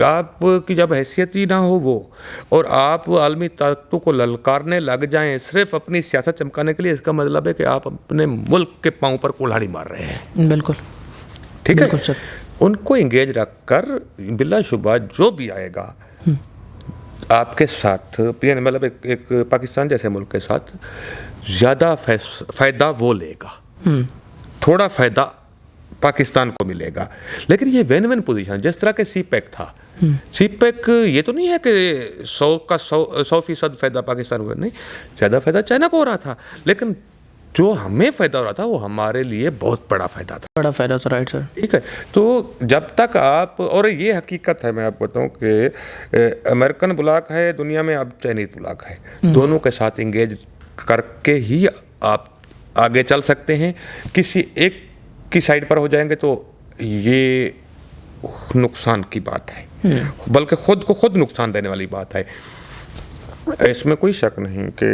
आपकी जब हैसियत ही ना हो वो, और आप आलमी ताकतों को ललकारने लग जाएं सिर्फ अपनी सियासत चमकाने के लिए, इसका मतलब है कि आप अपने मुल्क के पांव पर कुल्हाड़ी मार रहे हैं। बिल्कुल, ठीक है सर। उनको इंगेज रख कर बिलाशुबा जो भी आएगा आपके साथ, मतलब एक पाकिस्तान जैसे मुल्क के साथ ज़्यादा फ़ायदा वो लेगा, थोड़ा फ़ायदा पाकिस्तान को मिलेगा। लेकिन ये विन विन पोजीशन, जिस तरह के CPEC था, CPEC ये तो नहीं है कि 100% फ़ायदा पाकिस्तान को, नहीं, ज़्यादा फ़ायदा चाइना को हो रहा था, लेकिन जो हमें फ़ायदा हो रहा था वो हमारे लिए बहुत बड़ा फ़ायदा था। बड़ा फ़ायदा था, राइट सर। ठीक है, तो जब तक आप, और ये हकीकत है, मैं आपको बताऊं कि अमेरिकन ब्लॉक है दुनिया में, अब चाइनीज़ ब्लॉक है, दोनों के साथ इंगेज करके ही आप आगे चल सकते हैं। किसी एक की साइड पर हो जाएंगे तो ये नुकसान की बात है, बल्कि खुद को खुद नुकसान देने वाली बात है। इसमें कोई शक नहीं कि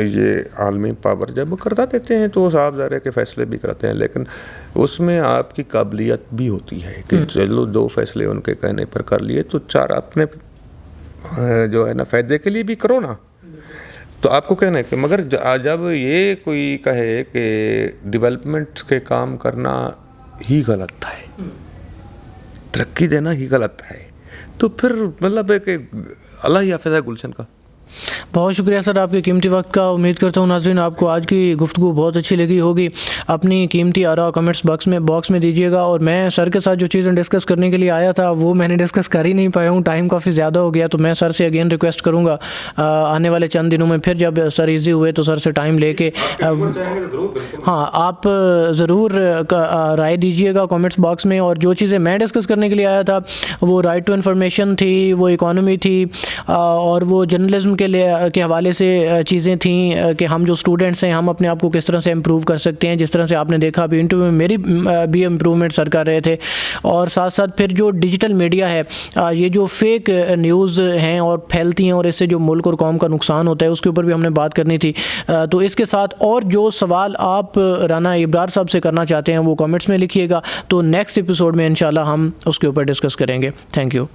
ये आलमी पावर जब करता देते हैं तो साफ ज़ाहिर है कि फ़ैसले भी कराते हैं, लेकिन उसमें आपकी काबिलियत भी होती है कि चलो 2 फैसले उनके कहने पर कर लिए तो 4 अपने जो है ना फ़ायदे के लिए भी करो ना। तो आपको कहना है कि मगर जब ये कोई कहे कि डेवलपमेंट के काम करना ही गलत है, तरक्की देना ही गलत है, तो फिर मतलब है कि अल्लाह ही हाफ़िज़ है गुलशन का। बहुत शुक्रिया सर आपके कीमती वक्त का। उम्मीद करता हूँ नाज़रीन आपको आज की गुफ्तगू बहुत अच्छी लगी होगी। अपनी कीमती आरा कमेंट्स बॉक्स में दीजिएगा। और मैं सर के साथ जो चीज़ें डिस्कस करने के लिए आया था वो मैंने डिस्कस कर ही नहीं पाया हूँ, टाइम काफ़ी ज़्यादा हो गया। तो मैं सर से अगेन रिक्वेस्ट करूँगा आने वाले चंद दिनों में फिर जब सर ईजी हुए तो सर से टाइम लेके हाँ आप ज़रूर राय दीजिएगा कमेंट्स बॉक्स में। और जो चीज़ें मैं डिस्कस करने के लिए आया था वो राइट टू इन्फॉर्मेशन थी, वो इकॉनमी थी, और वो जर्नलिज्म के हवाले से चीज़ें थीं कि हम जो स्टूडेंट्स हैं हम अपने आप को किस तरह से इम्प्रूव कर सकते हैं। जिस तरह से आपने देखा अभी इंटरव्यू में मेरी भी इम्प्रूवमेंट सर कर रहे थे। और साथ साथ फिर जो डिजिटल मीडिया है, ये जो फेक न्यूज़ हैं और फैलती हैं और इससे जो मुल्क और कौम का नुकसान होता है उसके ऊपर भी हमने बात करनी थी। तो इसके साथ और जो सवाल आप राना इब्रार साहब से करना चाहते हैं वो कमेंट्स में लिखिएगा। तो नेक्स्ट एपिसोड में इंशाल्लाह हम उसके ऊपर डिस्कस करेंगे। Thank you.